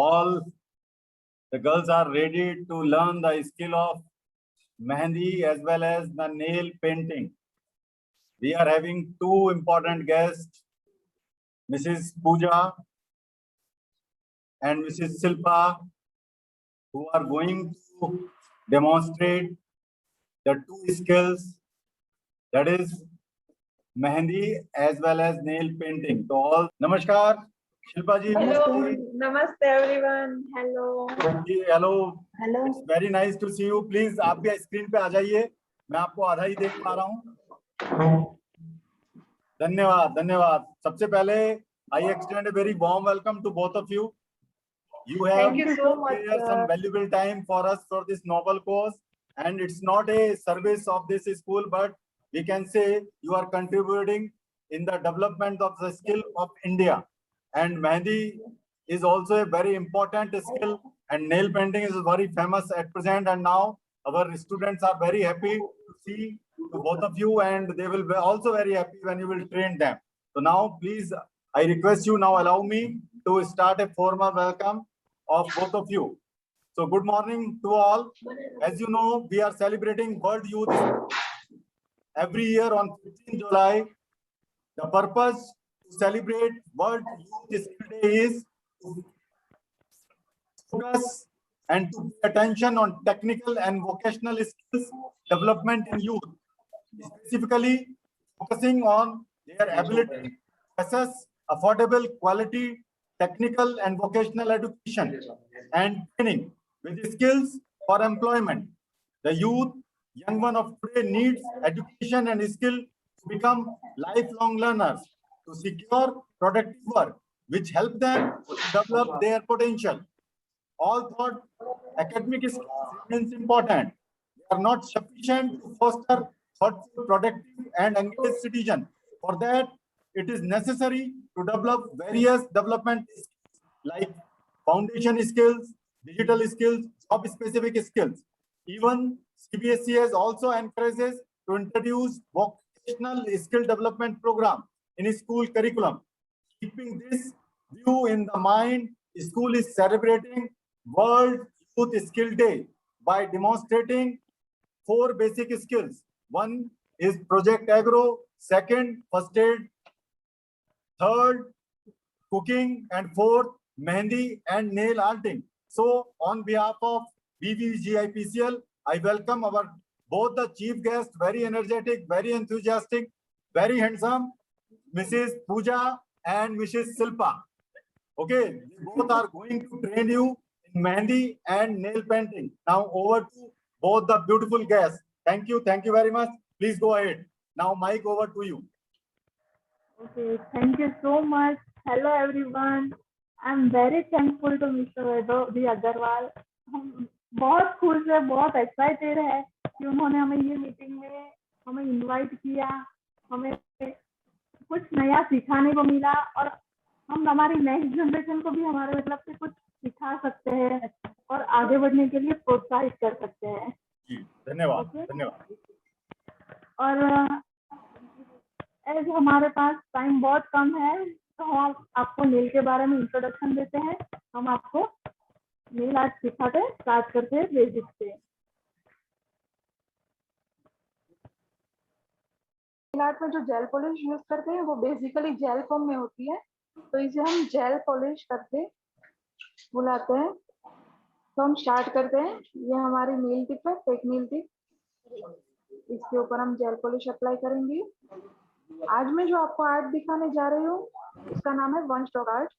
all the girls are ready to learn the skill of Mehndi as well as the nail painting. We are having two important guests, Mrs. Pooja and Mrs. Silpa, who are going to demonstrate the two skills, that is Mehndi as well as nail painting. So all, Namaskar, Shilpa ji. Hello, namaste everyone. Hello. Hello. Hello. It's very nice to see you. Please आप भी screen पे आ जाइए. मैं आपको आधा ही देख पा रहा हूँ. धन्यवाद, धन्यवाद. सबसे पहले I extend a very warm welcome to both of you. You have spared some valuable time for us for this noble cause, and it's not a service of this school, but we can say you are contributing in the development of the skill of India. And Mehndi is also a very important skill, and nail painting is very famous at present. And now our students are very happy to see to both of you, and they will be also very happy when you will train them. So now, please, I request you now allow me to start a formal welcome of both of you. So good morning to all. As you know, we are celebrating World Youth every year on 15 July. The purpose to celebrate World Youth Skill Day is to focus and to pay attention on technical and vocational skills development in youth, specifically focusing on their ability to access affordable quality technical and vocational education and training with skills for employment. The youth, young one of today, needs education and skill to become lifelong learners, to secure productive work, which help them to develop their potential. All thought academic skills remains important. They are not sufficient to foster thoughtful, productive, and engaged citizen. For that, it is necessary to develop various development skills like foundation skills, digital skills, job-specific skills. Even CBSE has also encourages to introduce vocational skill development program in school curriculum. Keeping this view in the mind, school is celebrating World Youth Skill Day by demonstrating 4 basic skills. One is Project Agro, second, first aid, third, cooking, and fourth, Mehndi and nail arting. So on behalf of BVGIPCL, I welcome our both the chief guests, very energetic, very enthusiastic, very handsome, Mrs. Pooja and Mrs. Silpa. Okay, both are going to train you in Mehndi and nail painting. Now over to both the beautiful guests. Thank you very much. Please go ahead. Now mic over to you. Okay, thank you so much. Hello everyone. I'm very thankful to Mr. Vaibhav Agarwal. हम बहुत खुश है, बहुत excited है कि उन्होंने हमें ये मीटिंग में हमें इनवाइट किया, हमें कुछ नया सिखाने को मिला और हम हमारी नेक्स्ट जनरेशन को भी हमारे मतलब से कुछ सिखा सकते हैं और आगे बढ़ने के लिए प्रोत्साहित कर सकते हैं. धन्यवाद. धन्यवाद. और एज हमारे पास टाइम बहुत कम है तो हम आपको नेल के बारे में इंट्रोडक्शन देते हैं. हम आपको नेल आर्ट सिखाते स्टार्ट करते हैं बेसिक से. नेल आर्ट में जो जेल पॉलिश यूज करते हैं वो बेसिकली जेल फॉर्म में होती है, तो इसे हम जेल पॉलिश करके बुलाते हैं. तो हम स्टार्ट करते हैं. ये हमारी नील टिप है, टेक नील टिप. इसके ऊपर हम जेल पॉलिश अप्लाई करेंगे. आज मैं जो आपको आर्ट दिखाने जा रही हूँ उसका नाम है वन स्ट्रोक आर्ट.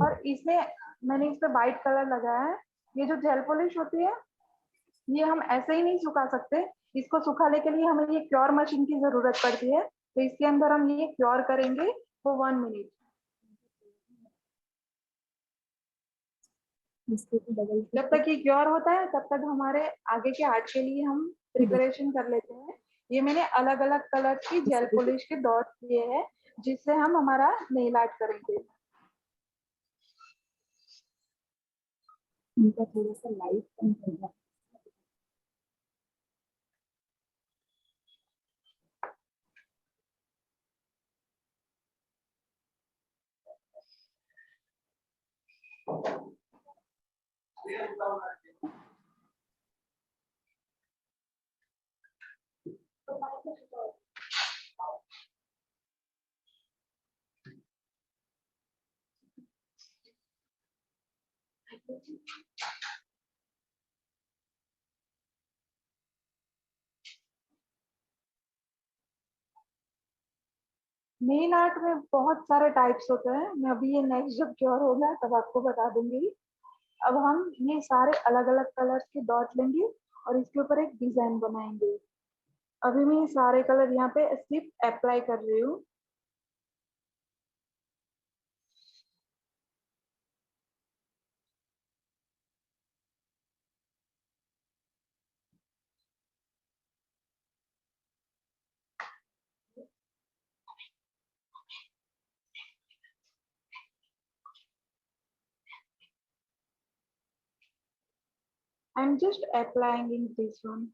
और इसमें मैंने इस पे वाइट कलर लगाया है. ये जो जेल पॉलिश होती है ये हम ऐसे ही नहीं सुखा सकते. इसको सुखाने के लिए हमें ये क्योर मशीन की जरूरत पड़ती है. तो इसके अंदर हम ये क्योर करेंगे फॉर 1 मिनट. जब तक ये क्योर होता है तब तक हमारे आगे के आर्ट के लिए हम प्रिपरेशन कर लेते हैं. ये मैंने अलग अलग कलर की जेल पॉलिश के डॉट किए हैं जिससे हम हमारा नेल आर्ट करेंगे. इनका थोड़ा सा लाइट कम होगा. नेल आर्ट में बहुत सारे टाइप्स होते हैं। मैं अभी ये नेक्स्ट जब क्योर होगा तब आपको बता दूंगी। अब हम ये सारे अलग अलग कलर्स के डॉट लेंगे और इसके ऊपर एक डिजाइन बनाएंगे। अभी मैं ये सारे कलर यहाँ पे सिर्फ अप्लाई कर रही हूँ। I'm just applying in this one.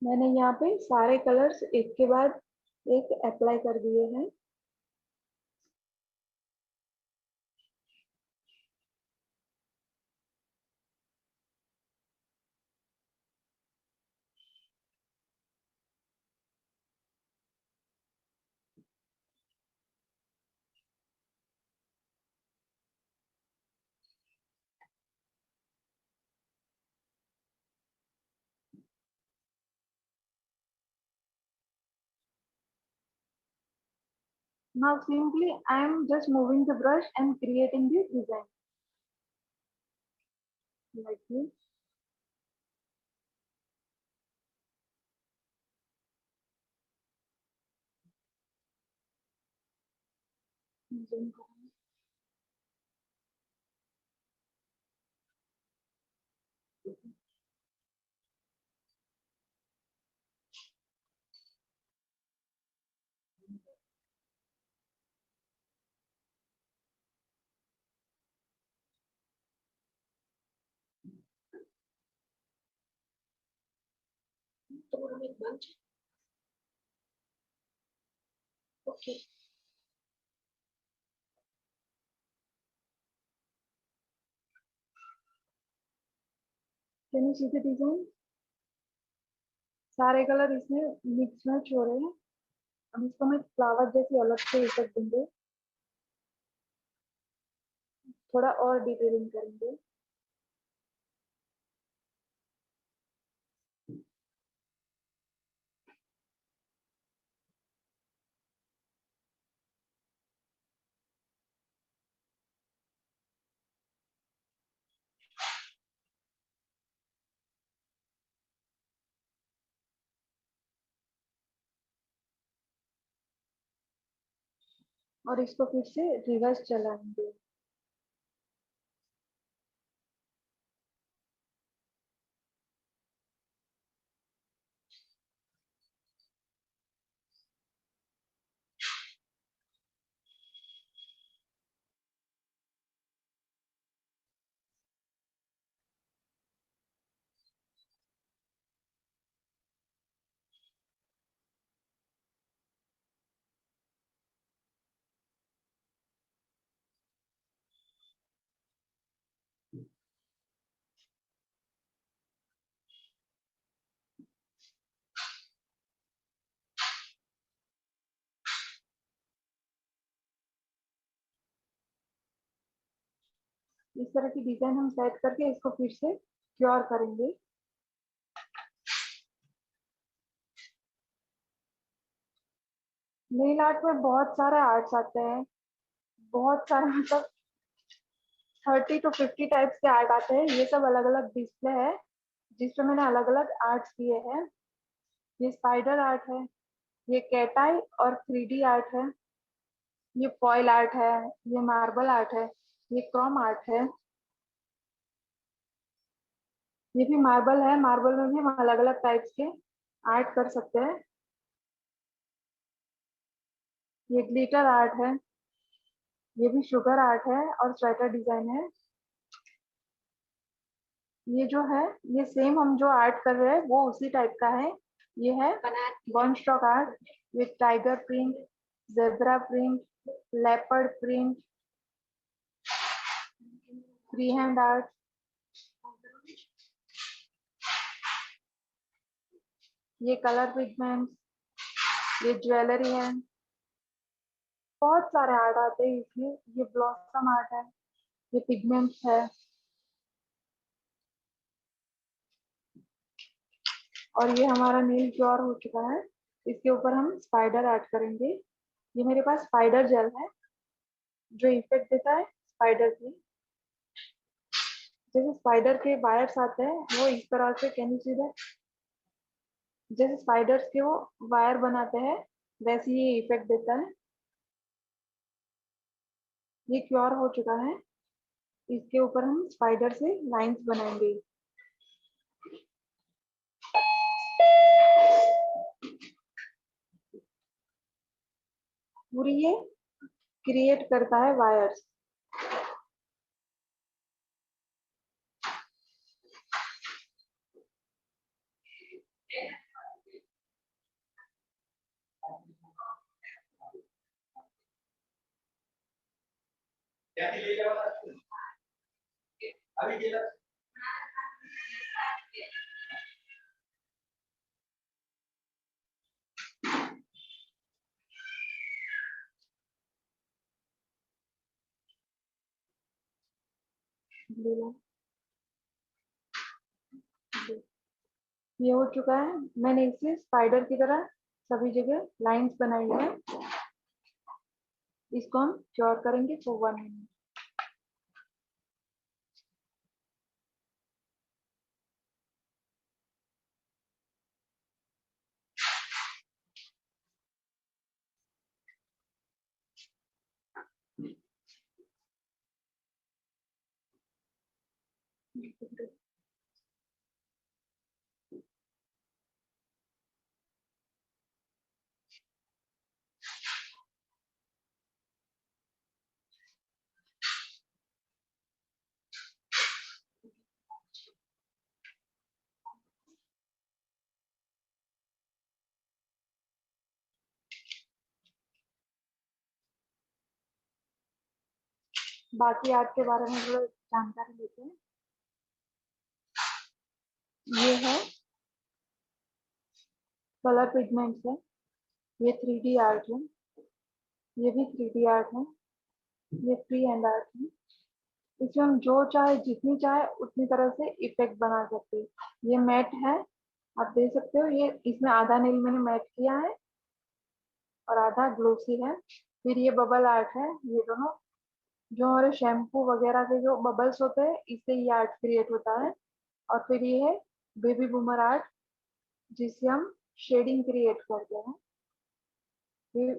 मैंने यहाँ पे सारे कलर्स एक के बाद एक अप्लाई कर दिए हैं। Now simply I am just moving the brush and creating the design like this. Okay. Can you see the design? सारे कलर इसमें मिक्स मैच हो रहे हैं। अब इसको मैं फ्लावर जैसे अलग से इफेक्ट देंगे, थोड़ा और डिटेलिंग करेंगे। और इसको फिर से रिवर्स चलाएंगे। इस तरह की डिजाइन हम सेट करके इसको फिर से क्योर करेंगे। नेल आर्ट में बहुत सारे आर्ट्स आते हैं, बहुत सारे मतलब 30 to 50 टाइप्स के आर्ट आते हैं। ये सब अलग अलग डिस्प्ले है जिसमें मैंने अलग अलग आर्ट्स किए हैं। ये स्पाइडर आर्ट है, ये कैट आई और 3D आर्ट है, ये फॉयल आर्ट है, ये मार्बल आर्ट है, ये क्रोम आर्ट है, ये भी मार्बल है। मार्बल में भी हम अलग अलग टाइप्स के आर्ट कर सकते हैं। ये ग्लिटर आर्ट है, ये भी शुगर आर्ट है और स्वेटर डिजाइन है। ये जो है, ये सेम हम जो आर्ट कर रहे हैं वो उसी टाइप का है। ये है one stroke art with tiger print, zebra print, leopard print, free hand art. ये कलर पिगमेंट्स, ये ज्वेलरी है। बहुत सारे आर्ट आते हैं इसमें। ये ब्लॉसम आर्ट है, ये पिगमेंट्स है, और ये हमारा नील क्योर हो चुका है। इसके ऊपर हम स्पाइडर आर्ट करेंगे। ये मेरे पास स्पाइडर जेल है जो इफेक्ट देता है स्पाइडर की। जैसे स्पाइडर के वायर्स आते हैं वो इस तरह से, कैन यू सी दैट? जैसे स्पाइडर्स के वो वायर बनाते हैं वैसे ये इफेक्ट देता है। ये क्योर हो चुका है। इसके ऊपर हम स्पाइडर से लाइंस बनाएंगे। पूरी ये क्रिएट करता है वायर्स। ये हो चुका है। मैंने इसे स्पाइडर की तरह सभी जगह लाइंस बनाई है। इसको हम क्योर करेंगे फॉर 1 मिनट। बाकी आर्ट के बारे में थोड़ा जानकारी लेते हैं। ये है कलर पिगमेंट्स है, ये 3D आर्ट है, ये भी 3D आर्ट है, ये फ्री हैंड आर्ट है। इसमें हम जो चाहे जितनी चाहे उतनी तरह से इफेक्ट बना सकते हैं। ये मैट है, आप देख सकते हो। ये इसमें आधा नील मैंने मैट किया है और आधा ग्लोसी है। फिर ये बबल आर्ट है। ये दोनों जो हमारे शैम्पू वगैरह के जो बबल्स होते हैं इससे ये आर्ट क्रिएट होता है। और फिर ये है बेबी बूमर आर्ट जिससे हम शेडिंग क्रिएट करते हैं।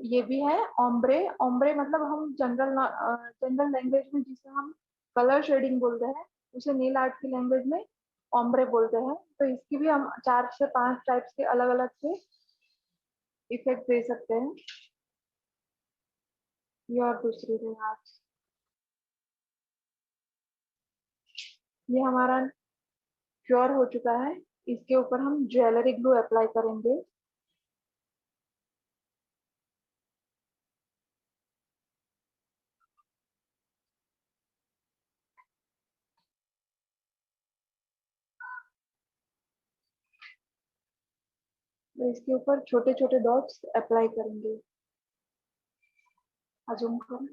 ये भी है ओम्ब्रे। ओम्ब्रे मतलब हम जनरल लैंग्वेज में जिसे हम कलर शेडिंग बोलते हैं उसे नील आर्ट की लैंग्वेज में ओम्ब्रे बोलते हैं। तो इसकी भी हम 4 से 5 टाइप्स के अलग अलग से इफेक्ट दे सकते हैं। ये और दूसरी है आर्ट। ये हमारा क्योर हो चुका है। इसके ऊपर हम ज्वेलरी ग्लू अप्लाई करेंगे। तो इसके ऊपर छोटे छोटे डॉट्स अप्लाई करेंगे। अजूम करें।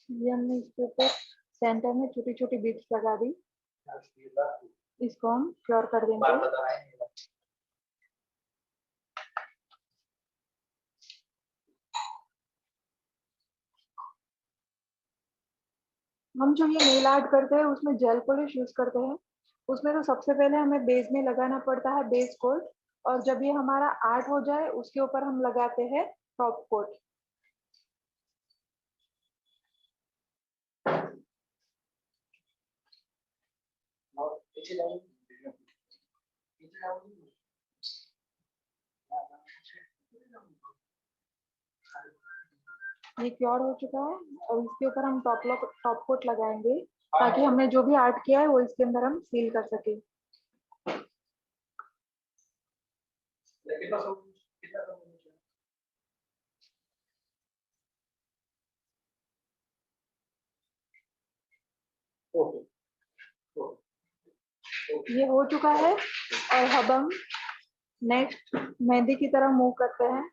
ये हमने इसके ऊपर सेंटर में छोटी छोटी बीट्स लगा दी। इसको हम क्योर कर देंगे। हम जो ये नेल आर्ट करते हैं उसमें जेल पॉलिश यूज करते हैं। उसमें तो सबसे पहले हमें बेस में लगाना पड़ता है बेस कोट, और जब ये हमारा आर्ट हो जाए उसके ऊपर हम लगाते हैं टॉप कोट। ये क्योर हो चुका है और इसके ऊपर हम टॉप कोट लगाएंगे ताकि हमने जो भी आर्ट किया है वो इसके अंदर हम सील कर सके। ये हो चुका है और अब हम नेक्स्ट मेहंदी की तरफ मूव करते हैं।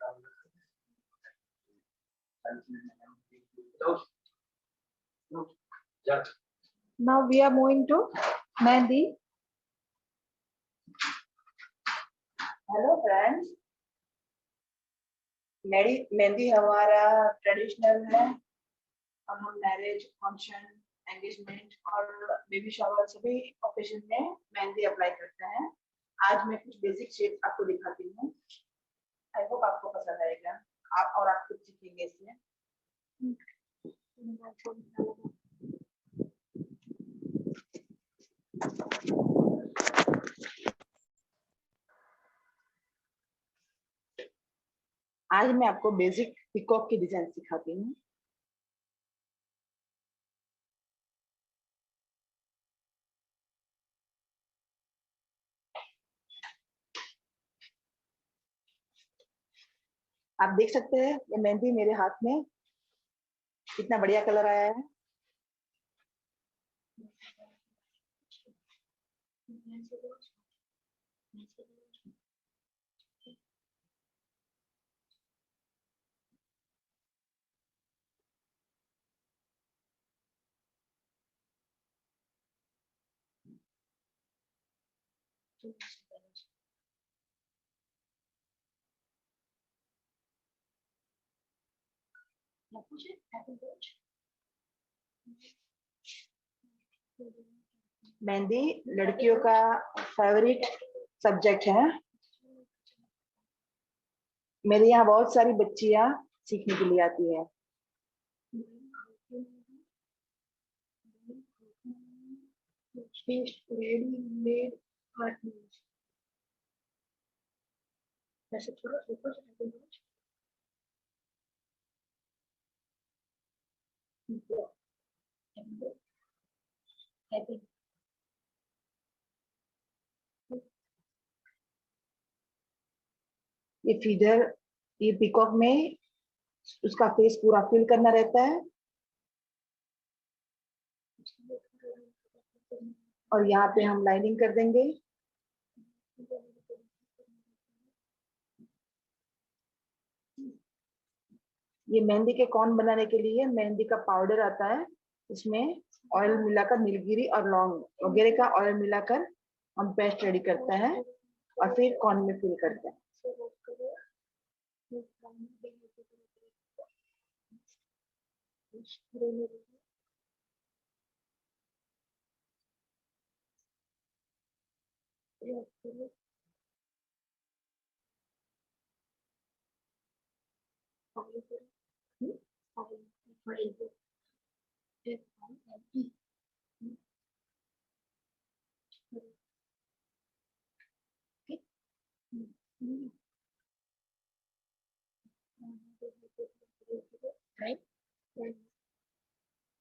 Now we are moving to mehndi. Hello friends, mehndi हमारा ट्रेडिशनल है और हम मैरिज फंक्शन, एंगेजमेंट और बेबी शावर सभी ओकेजन में मेहंदी अप्लाई करते हैं। आज मैं कुछ बेसिक शेप आपको दिखाती हूँ। आई होप आपको पसंद आएगा, आप कुछ सीखेंगे इसमें। आज मैं आपको बेसिक पीकॉक की डिजाइन सिखाती हूँ। आप देख सकते हैं ये मेहंदी मेरे हाथ में कितना बढ़िया कलर आया है। मेहंदी लड़कियों का फेवरेट सब्जेक्ट है। मेरे यहाँ बहुत सारी बच्चियां सीखने के लिए आती है। ये फीदर, ये पीकॉक में उसका फेस पूरा फिल करना रहता है और यहाँ पे हम लाइनिंग कर देंगे। ये मेहंदी के कॉन बनाने के लिए मेहंदी का पाउडर आता है, इसमें ऑयल मिलाकर, नीलगिरी और लौंग वगैरह का ऑयल मिलाकर हम पेस्ट रेडी करते हैं और फिर कॉन में फिल करते हैं।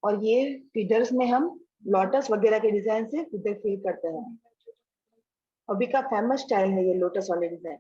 और ये फीडर्स में हम लोटस वगैरह के डिजाइन से फीडर फिल करते हैं। अभी का फेमस स्टाइल है ये लोटस वाले डिजाइन।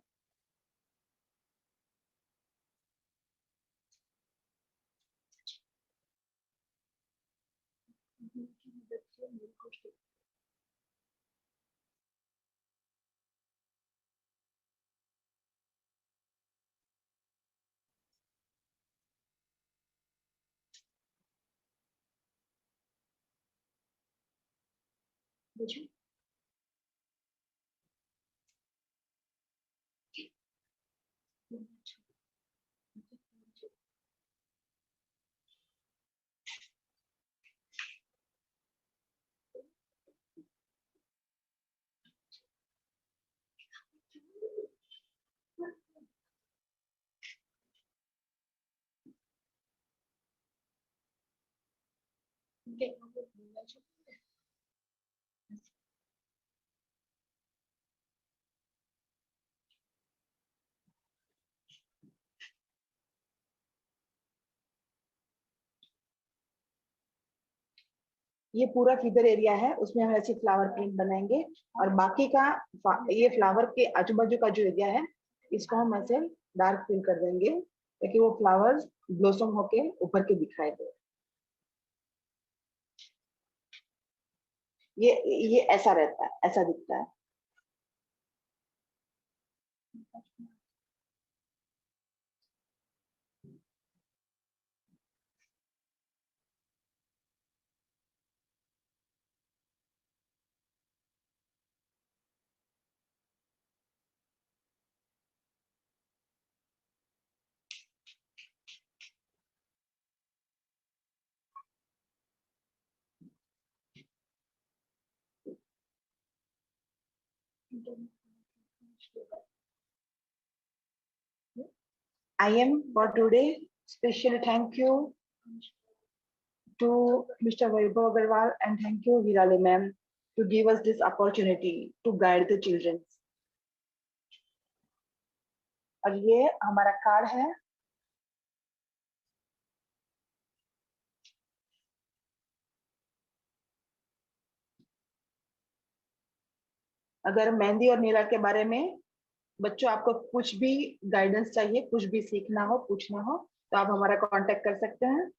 ये पूरा फिगर एरिया है, उसमें हम ऐसे फ्लावर प्रिंट बनाएंगे और बाकी का ये फ्लावर के आजू बाजू का जो एरिया है इसको हम ऐसे डार्क फिल कर देंगे ताकि वो फ्लावर्स ब्लॉसम होके ऊपर के दिखाई दे। ये ऐसा रहता है, ऐसा दिखता है। I am for today. Special thank you to Mr. Vaibhav Agarwal and thank you Virale ma'am to give us this opportunity to guide the children. और ये हमारा कार्ड है। अगर मेहंदी और नेल आर्ट के बारे में बच्चों आपको कुछ भी गाइडेंस चाहिए, कुछ भी सीखना हो, पूछना हो तो आप हमारा कांटेक्ट कर सकते हैं।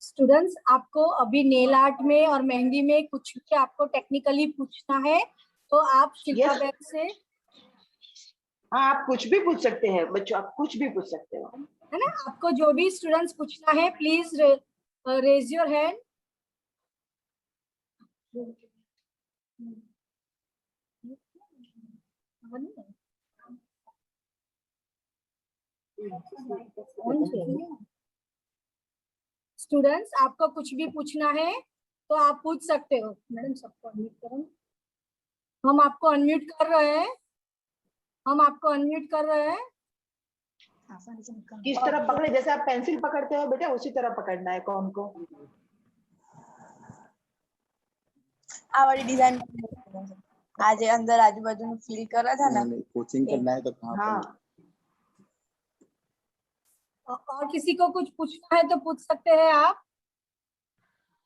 स्टूडेंट्स, आपको अभी नेल आर्ट में और मेहंदी में कुछ भी आपको टेक्निकली पूछना है तो आप शिल्पा Yes. मैम से, हाँ आप कुछ भी पूछ सकते हैं बच्चों, आप कुछ भी पूछ सकते हो, है ना। आपको जो भी स्टूडेंट्स पूछना है please raise your hand. Students, आपको कुछ भी पूछना है तो आप पूछ सकते हो। मैडम सबको अनम्यूट करो। हम आपको अनम्यूट कर रहे हैं, हम आपको अनम्यूट कर रहे हैं। किस तरह पकड़े, जैसे आप पेंसिल पकड़ते हो बेटा उसी तरह पकड़ना है कॉम को। हमारी डिजाइन आज अंदर आजू बाजू में फील कर रहा था ना, कोचिंग करना है तो कहाँ हाँ और किसी को कुछ पूछना है तो पूछ सकते हैं आप।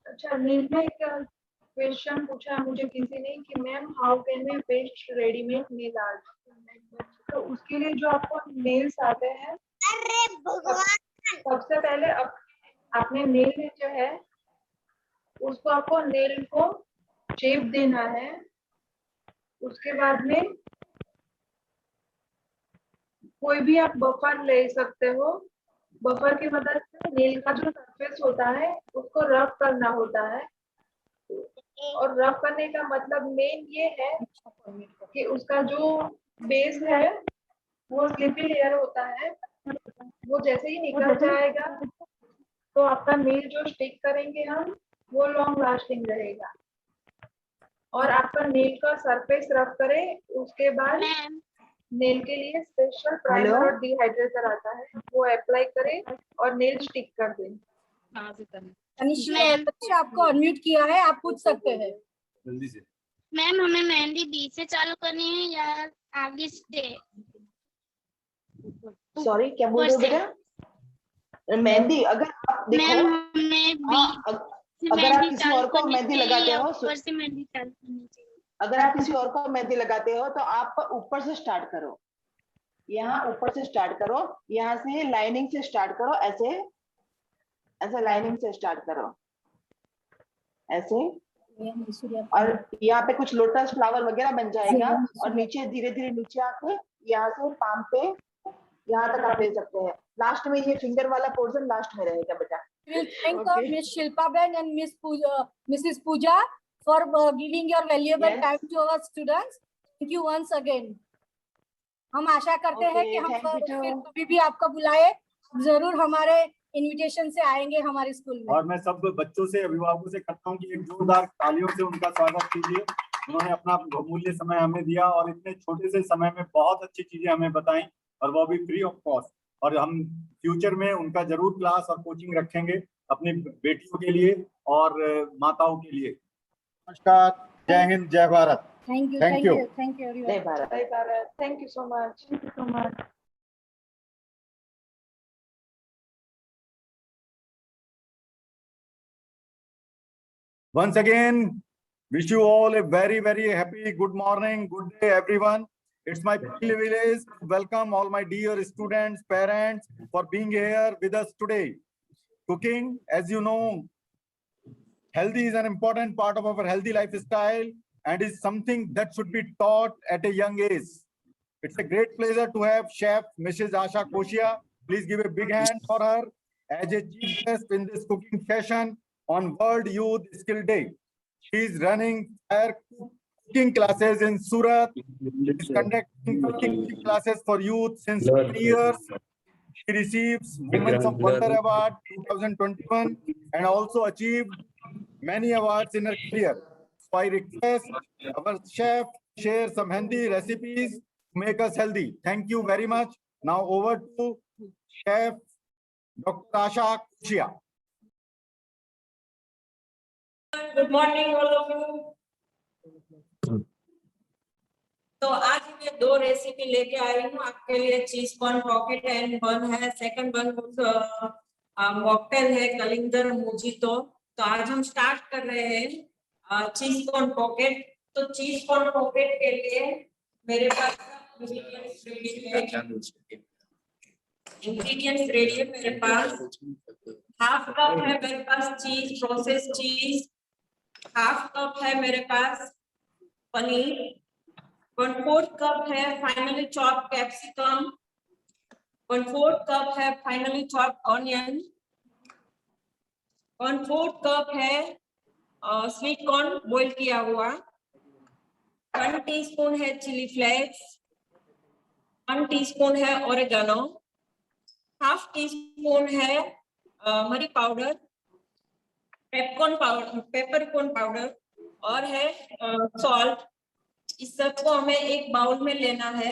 अच्छा, नील में एक क्वेश्चन पूछा है मुझे किसी ने कि ma'am how can we paste readymade nail art, तो उसके लिए जो आपको नेल्स आते हैं, सबसे पहले आपने नेल जो है उसको आपको नेल को शेप देना है। उसके बाद में कोई भी आप बफर ले सकते हो, बफर की मदद से नेल का जो सरफेस होता है उसको रफ करना होता है। और रफ करने का मतलब मेन ये है कि उसका जो बेस है वो स्लिपी लेयर होता है, वो जैसे ही निकल जाएगा तो आपका नेल जो स्टिक करेंगे हम वो लॉन्ग लास्टिंग रहेगा। और आपका नेल का सरफेस रफ करें, उसके बाद नेल के लिए स्पेशल प्राइमर और डिहाइड्रेटर आता है, वो अप्लाई करें और नेल स्टिक कर दें। बच्चे आपको अनम्यूट किया है, आप पूछ सकते हैं। जल्दी से। मैम हमें मेहंदी बीच से चालू करनी है या आगे से? सॉरी क्या बोल रहे हो बेटा? मेहंदी अगर आप देखो, मैम हमें अगर आप किसी और को मेहंदी लगाते हो, ऊपर से मेहंदी चालू करनी चाहिए। अगर आप किसी और को मेहंदी लगाते हो तो आप ऊपर से स्टार्ट करो, यहाँ ऊपर से स्टार्ट करो, यहाँ से लाइनिंग से स्टार्ट करो, ऐसे ऐसे लाइनिंग से स्टार्ट करो ऐसे, और यहाँ पे कुछ लोटस फ्लावर वगैरह बन जाएगा और नीचे धीरे धीरे नीचे आके यहाँ से पाम पे यहाँ तक आप ले सकते हैं। लास्ट में ये फिंगर वाला पोर्शन लास्ट में रहेगा बेटा। We'll thank Miss Shilpa Ben and Mrs. Pooja for giving your valuable Yes. time to our students. Thank you once again. हम आशा करते हैं कि Okay, हम thank you फिर too. कभी भी आपको बुलाए, आप जरूर हमारे इनविटेशन से आएंगे हमारे स्कूल में। और मैं सब बच्चों से, अभिभावकों से करता हूँ कि एक जोरदार तालियों से उनका स्वागत कीजिए। उन्होंने अपना बहुमूल्य समय हमें दिया और इतने छोटे से समय में बहुत अच्छी चीजें हमें बताई, और वो भी फ्री ऑफ कॉस्ट। और हम फ्यूचर में उनका जरूर क्लास और कोचिंग रखेंगे अपनी बेटियों के लिए और माताओं के लिए। नमस्कार, जय हिंद, जय Bharat. Thank you, Thank thank you. You, thank you जय भारत, जय Bharat. Thank you so much. Thank you so much. Once again, wish you all a very, very happy good morning, good day, everyone. It's my privilege to welcome all my dear students, parents for being here with us today. Cooking, as you know, healthy is an important part of our healthy lifestyle and is something that should be taught at a young age. It's a great pleasure to have Chef Mrs. Asha Koshia. Please give a big hand for her as a chief guest in this cooking session on World Youth Skill Day. She is running her cooking classes in Surat. She is conducting cooking classes for youth since 10 years. She receives Women's of Wonder Award 2021 and also achieved many awards in her career. So I request our chef to share some healthy recipes to make us healthy. Thank you very much. Now over to Chef Dr. Asha Koshia. Good morning all of you. तो आज मैं दो recipe लेके आई हूँ आपके लिए। Cheese corn pocket and बन है, सेकंड बन मॉकटेल है, कलिंदर मोजितो। तो आज हम स्टार्ट कर रहे हैं चीज कॉर्न पॉकेट। तो चीज कॉर्न पॉकेट के लिए मेरे पास इंग्रेडिएंट्स रेडी है मेरे पास। हाफ कप है मेरे पास चीज, प्रोसेस चीज। हाफ कप है मेरे पास पनीर। 1/4 कप है फाइनली चॉप कैप्सिकम। 1/4 कप है फाइनली चॉप ऑनियन। 1/4 कप है स्वीट कॉर्न बॉईल किया हुआ। 1 टीस्पून है चिली फ्लेक्स। 1 टीस्पून है ओरेगानो। हाफ टी स्पून है मरी पाउडर, पेपरकॉर्न पाउडर और है सॉल्ट। इस सबको हमें एक बाउल में लेना है।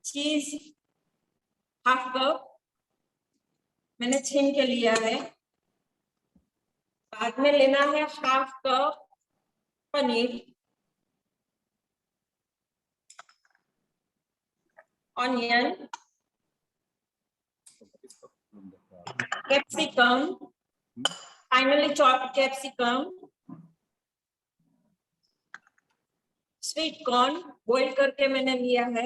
चीज हाफ कप मैंने छीन के लिया है। बाद में लेना है half cup paneer, onion, capsicum, finally chopped capsicum, sweet corn boil करके मैंने लिया है,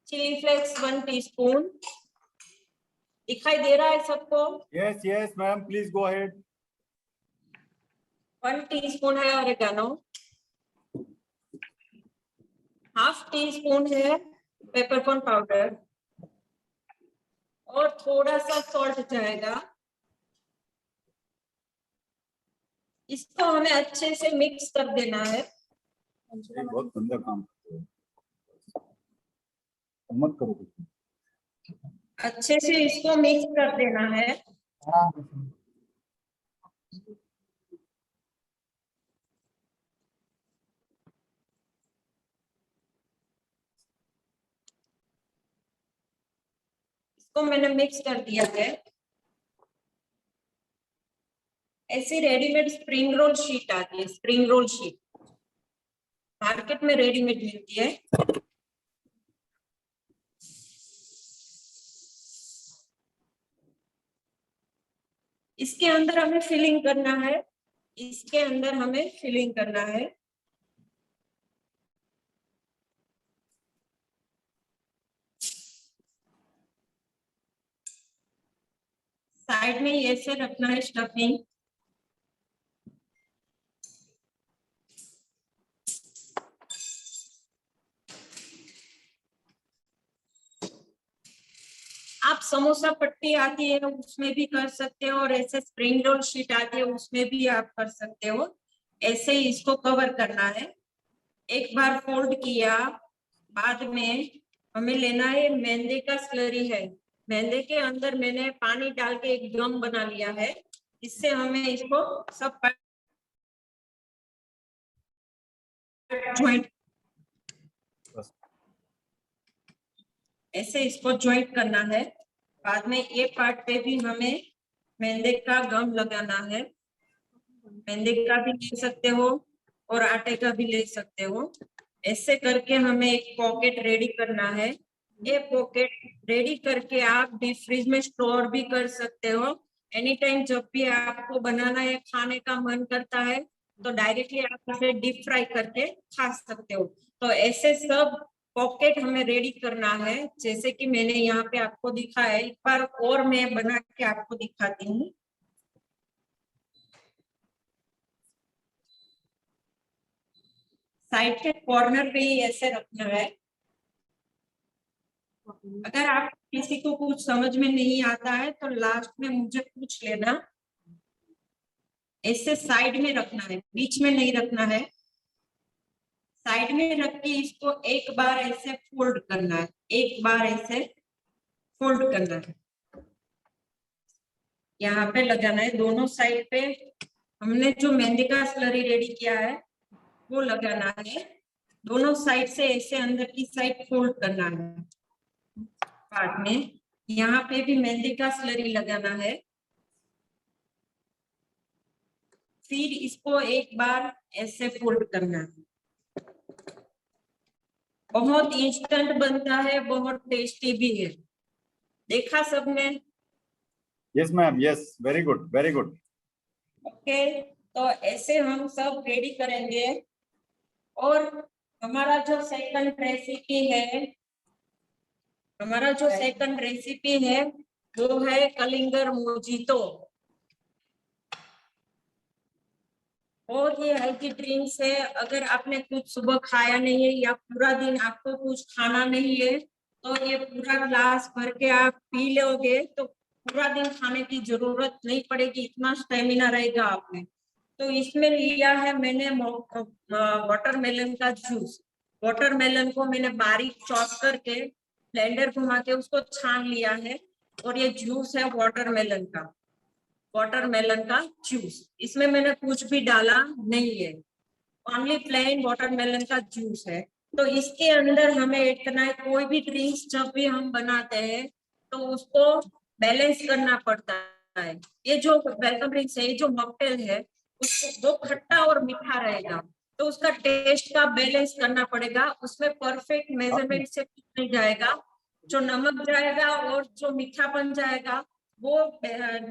चिली फ्लेक्स 1 टीस्पून। दिखाई दे रहा है सबको? Yes, yes, ma'am. Please go ahead. 1 teaspoon है ओरेगानो। हाफ टी स्पून है पेपरकॉर्न पाउडर और थोड़ा सा सॉल्ट जाएगा। इसको हमें अच्छे से मिक्स कर देना है। ये बहुत सुंदर काम करते हो। मत करो। अच्छे से इसको मिक्स कर देना है। इसको मैंने मिक्स कर दिया है। ऐसी रेडीमेड स्प्रिंग रोल शीट आती है, स्प्रिंग रोल शीट मार्केट में रेडीमेड मिलती है। इसके अंदर हमें फिलिंग करना है। इसके अंदर हमें फिलिंग करना है। साइड में ऐसे रखना है स्टफिंग। आप समोसा पट्टी आती है उसमें भी कर सकते हो, और ऐसे स्प्रिंग रोल शीट आती है उसमें भी आप कर सकते हो। ऐसे ही इसको कवर करना है। एक बार फोल्ड किया, बाद में हमें लेना है मैदे का स्लरी है। मैदे के अंदर मैंने पानी डाल के एक गम बना लिया है। इससे हमें इसको सब ज्वाइंट, ऐसे इसको ज्वाइंट करना है। बाद में ये पार्ट पे भी हमें मैदे का गम लगाना है। मैदे का भी ले सकते हो और आटे का भी ले सकते हो। ऐसे करके हमें एक पॉकेट रेडी करना है। ये पॉकेट रेडी करके आप डीप फ्रीज में स्टोर भी कर सकते हो। एनी टाइम जब भी आपको बनाना है, खाने का मन करता है, तो डायरेक्टली आप इसे डीप फ्राई करके खा सकते हो। तो ऐसे सब पॉकेट हमें रेडी करना है, जैसे कि मैंने यहाँ पे आपको दिखाया है। एक बार और मैं बना के आपको दिखाती हूँ। साइड के कॉर्नर पे ही ऐसे रखना है। अगर आप किसी को कुछ समझ में नहीं आता है तो लास्ट में मुझे पूछ लेना। ऐसे साइड में रखना है, बीच में नहीं रखना है। साइड में रख के इसको एक बार ऐसे फोल्ड करना है, एक बार ऐसे फोल्ड करना है। यहाँ पे लगाना है दोनों साइड पे। हमने जो मेहंदी का स्लरी रेडी किया है वो लगाना है। दोनों साइड से ऐसे अंदर की साइड फोल्ड करना है। बाद में यहाँ पे भी मेहंदी का स्लरी लगाना है। फिर इसको एक बार ऐसे फोल्ड करना है। बहुत इंस्टेंट बनता है, बहुत टेस्टी भी है। देखा सबने? Yes, ma'am. Yes. Very good. Very good. Okay, तो ऐसे हम सब रेडी करेंगे। और हमारा जो सेकंड रेसिपी है, वो है कलिंगर मोजितो। और ये हेल्थी ड्रिंक्स है। अगर आपने कुछ सुबह खाया नहीं है या पूरा दिन आपको कुछ खाना नहीं है, तो ये पूरा ग्लास भर के आप पी लोगे तो पूरा दिन खाने की जरूरत नहीं पड़ेगी, इतना स्टेमिना रहेगा आप में। तो इसमें लिया है मैंने वाटरमेलन का जूस। वाटरमेलन को मैंने बारीक चॉप करके ब्लेंडर घुमा के उसको छान लिया है। और ये जूस है वाटरमेलन का जूस। इसमें मैंने कुछ भी डाला नहीं है, ओनली प्लेन वाटरमेलन का जूस है। तो इसके अंदर हमें ऐड करना है, कोई भी ड्रिंक्स जब भी हम बनाते हैं तो उसको बैलेंस करना पड़ता है। ये जो वेलकम ड्रिंक्स है, ये जो मॉकटेल है, उसको वो खट्टा और मीठा रहेगा, तो उसका टेस्ट का बैलेंस करना पड़ेगा। उसमें परफेक्ट मेजरमेंट से कुछ नहीं जाएगा। जो नमक जाएगा और जो मीठापन जाएगा वो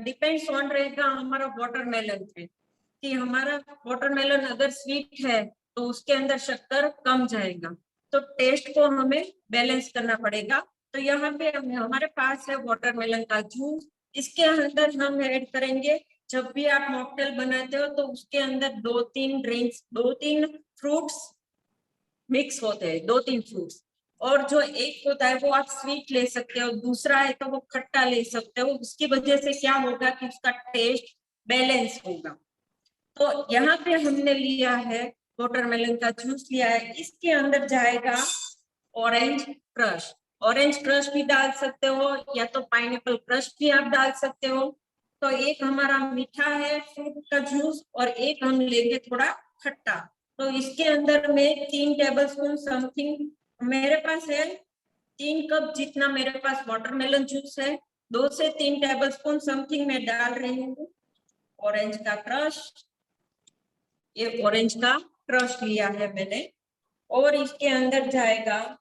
डिपेंड्स ऑन रहेगा हमारा वाटरमेलन पे, कि हमारा वाटरमेलन अगर स्वीट है तो उसके अंदर शक्कर कम जाएगा। तो टेस्ट को हमें बैलेंस करना पड़ेगा। तो यहाँ पे हमारे पास है वाटरमेलन का जूस। इसके अंदर हम ऐड करेंगे, जब भी आप मॉकटेल बनाते हो तो उसके अंदर दो तीन फ्रूट्स मिक्स होते हैं, 2-3 फ्रूट्स। और जो एक होता है वो आप स्वीट ले सकते हो, दूसरा है तो वो खट्टा ले सकते हो। उसकी वजह से क्या होगा कि उसका टेस्ट बैलेंस होगा। तो यहाँ पे हमने लिया है वाटरमेलन का जूस लिया है। इसके अंदर जाएगा ऑरेंज क्रश। ऑरेंज क्रश भी डाल सकते हो या तो पाइनएप्पल क्रश भी आप डाल सकते हो। तो एक हमारा मीठा है फ्रूट का जूस और एक हम लेंगे थोड़ा खट्टा। तो इसके अंदर में 3 टेबलस्पून समथिंग मेरे पास है, 3 कप जितना मेरे पास वाटरमेलन जूस है, 2 से 3 टेबलस्पून समथिंग मैं डाल रही हूँ ऑरेंज का क्रश। ये ऑरेंज का क्रश लिया है मैंने। और इसके अंदर जाएगा,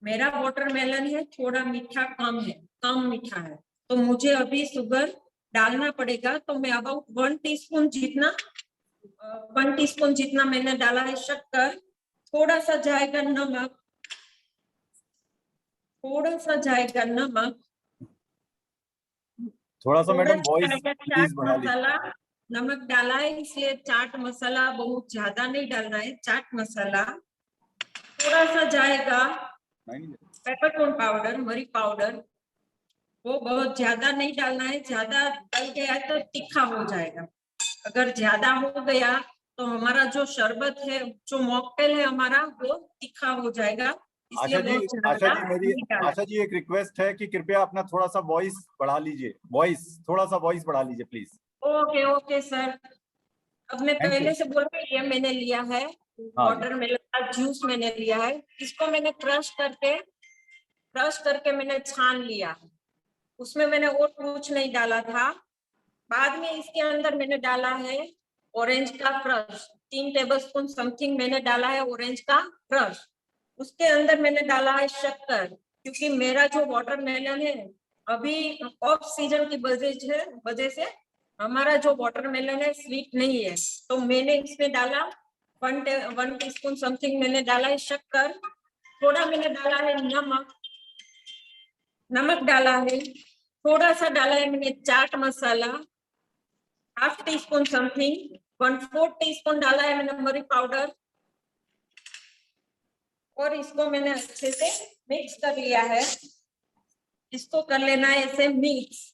मेरा वाटरमेलन है थोड़ा मीठा कम मीठा है, तो मुझे अभी शुगर डालना पड़ेगा। तो मैं अबाउट 1 टीस्पून जितना मैंने डाला है शक्कर। थोड़ा सा जाएगा नमक, थोड़ा सा मैडम वॉइस चाट प्लीज बढ़ा लीजिए। मसाला। नमक डाला है इसलिए चाट मसाला बहुत ज्यादा नहीं डालना है। चाट मसाला थोड़ा सा जाएगा, पेपरकॉर्न पाउडर, मरी पाउडर, वो बहुत ज्यादा नहीं डालना है, ज्यादा डल गया तो तीखा हो जाएगा। अगर ज्यादा हो गया तो हमारा जो शरबत है, जो मॉकटेल है हमारा, वो तीखा हो जाएगा। आशा जी, आशा जी मेरी, आशा जी एक रिक्वेस्ट है कि कृपया अपना थोड़ा सा वॉइस बढ़ा लीजिए, थोड़ा सा वॉइस बढ़ा लीजिए प्लीज। Okay okay sir. अब मैं Thank you. पहले से बोल रही हूँ, ये मैंने लिया है वाटरमेलन का जूस, मैंने लिया है, इसको मैंने क्रश करके मैंने छान लिया। उसमें मैंने और कुछ नहीं डाला था। बाद में इसके अंदर मैंने डाला है ऑरेंज का क्रश, 3 टेबलस्पून समथिंग मैंने डाला है ऑरेंज का क्रश। उसके अंदर मैंने डाला है शक्कर, क्योंकि मेरा जो वाटरमेलन है अभी ऑफ सीजन की वजह से हमारा जो वाटरमेलन है स्वीट नहीं है, तो मैंने इसमें डाला 1 टीस्पून समथिंग मैंने डाला है शक्कर। थोड़ा मैंने डाला है नमक डाला है, थोड़ा सा डाला है मैंने chaat masala, 1/2 teaspoon something, 1/4 teaspoon डाला है मैंने मरी पाउडर, और इसको मैंने अच्छे से मिक्स कर लिया है। इसको कर लेना है ऐसे मिक्स।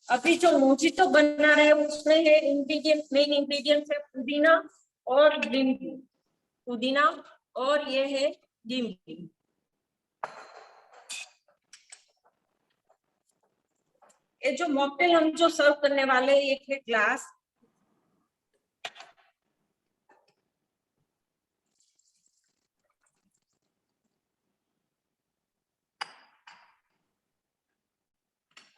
अभी जो मोजितो बना रहे हैं उसमें है मेन इंग्रेडिएंट है पुदीना और ग्रीन टी, पुदीना और ये है ग्रीन टी। ये जो मॉकटेल हम जो सर्व करने वाले हैं, एक है ग्लास,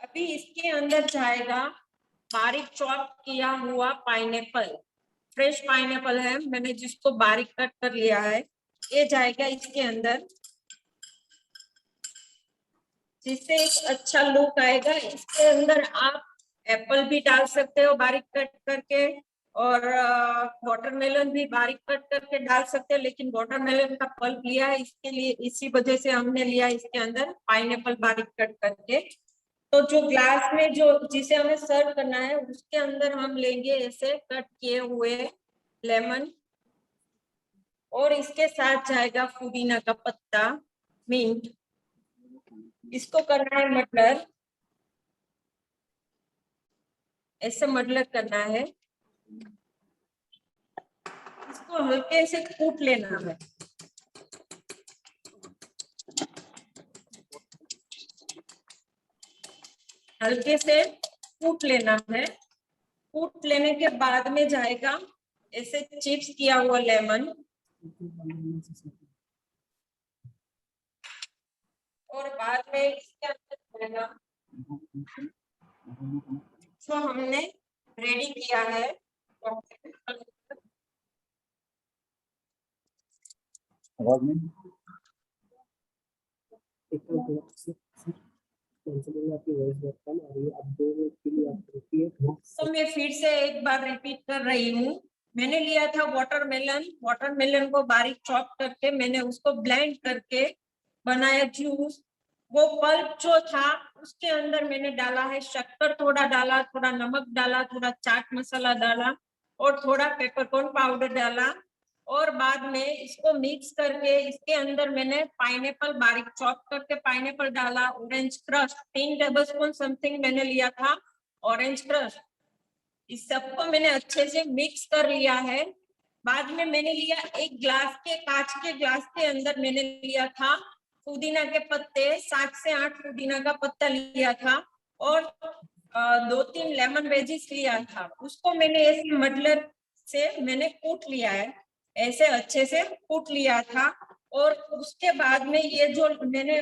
अभी इसके अंदर जाएगा बारीक चॉप किया हुआ पाइनएप्पल, फ्रेश पाइनएप्पल है मैंने जिसको बारीक कट कर लिया है, ये जाएगा इसके अंदर, जिससे एक अच्छा लुक आएगा। इसके अंदर आप एप्पल भी डाल सकते हो बारीक कट करके, और वाटरमेलन भी बारीक कट करके डाल सकते हैं, लेकिन वाटरमेलन का पल्प लिया है इसके लिए, इसी वजह से हमने लिया इसके अंदर पाइनएप्पल बारीक कट करके। तो जो ग्लास में जो जिसे हमें सर्व करना है उसके अंदर हम लेंगे ऐसे कट किए हुए लेमन, और इसके साथ जाएगा पुदीना का पत्ता, मिंट। इसको करना है मटर, ऐसे मटर करना है, इसको हल्के से कूट लेना है। हल्के से कूट लेना है। कूट लेने के बाद में जाएगा ऐसे चिप्स किया हुआ लेमन, और बाद में इसके अंदर जाएगा जो हमने रेडी किया है तो मैं फिर से एक बार रिपीट कर रही हूँ। मैंने लिया था वाटरमेलन को बारीक चॉप करके मैंने उसको ब्लेंड करके बनाया जूस। वो पल्प जो था उसके अंदर मैंने डाला है शक्कर, थोड़ा डाला, थोड़ा नमक डाला, थोड़ा चाट मसाला डाला और थोड़ा पेपरकॉर्न पाउडर डाला, और बाद में इसको मिक्स करके इसके अंदर मैंने पाइनएप्पल बारीक चॉप करके पाइनएप्पल डाला, ऑरेंज क्रश 3 टेबलस्पून समथिंग मैंने लिया था ऑरेंज क्रश। इस सबको मैंने अच्छे से मिक्स कर लिया है। बाद में मैंने लिया एक कांच के ग्लास के अंदर मैंने लिया था पुदीना के पत्ते, 7 से 8 पुदीना का पत्ता लिया था, और 2-3 लेमन वेजिस लिया था। उसको मैंने ऐसे मडलर से मैंने कूट लिया है, ऐसे अच्छे से कूट लिया था। और उसके बाद में ये जो मैंने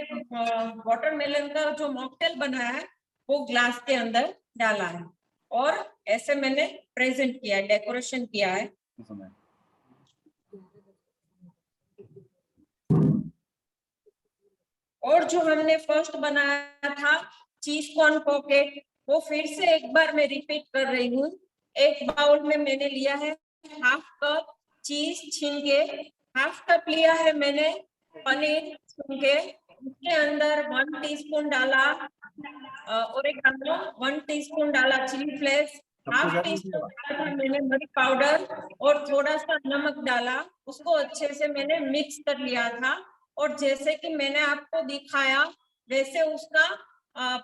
वाटरमेलन का जो मॉकटेल बनाया है वो ग्लास के अंदर डाला है, और ऐसे मैंने प्रेजेंट किया है, डेकोरेशन किया है। और जो हमने फर्स्ट बनाया था चीज कॉर्न पॉकेट, वो फिर से एक बार मैं रिपीट कर रही हूँ। एक बाउल में मैंने लिया है 1/2 कप चीज छील के, 1/2 कप लिया है मैंने पनीर चुन के उसके अंदर 1 टीस्पून डाला ओरिगेनो, 1 टीस्पून डाला चिली फ्लेक्स, हाफ टीस्पून डाला था मैंने मिर्च पाउडर और थोड़ा सा नमक डाला। उसको अच्छे से मैंने मिक्स कर लिया था और जैसे कि मैंने आपको दिखाया वैसे उसका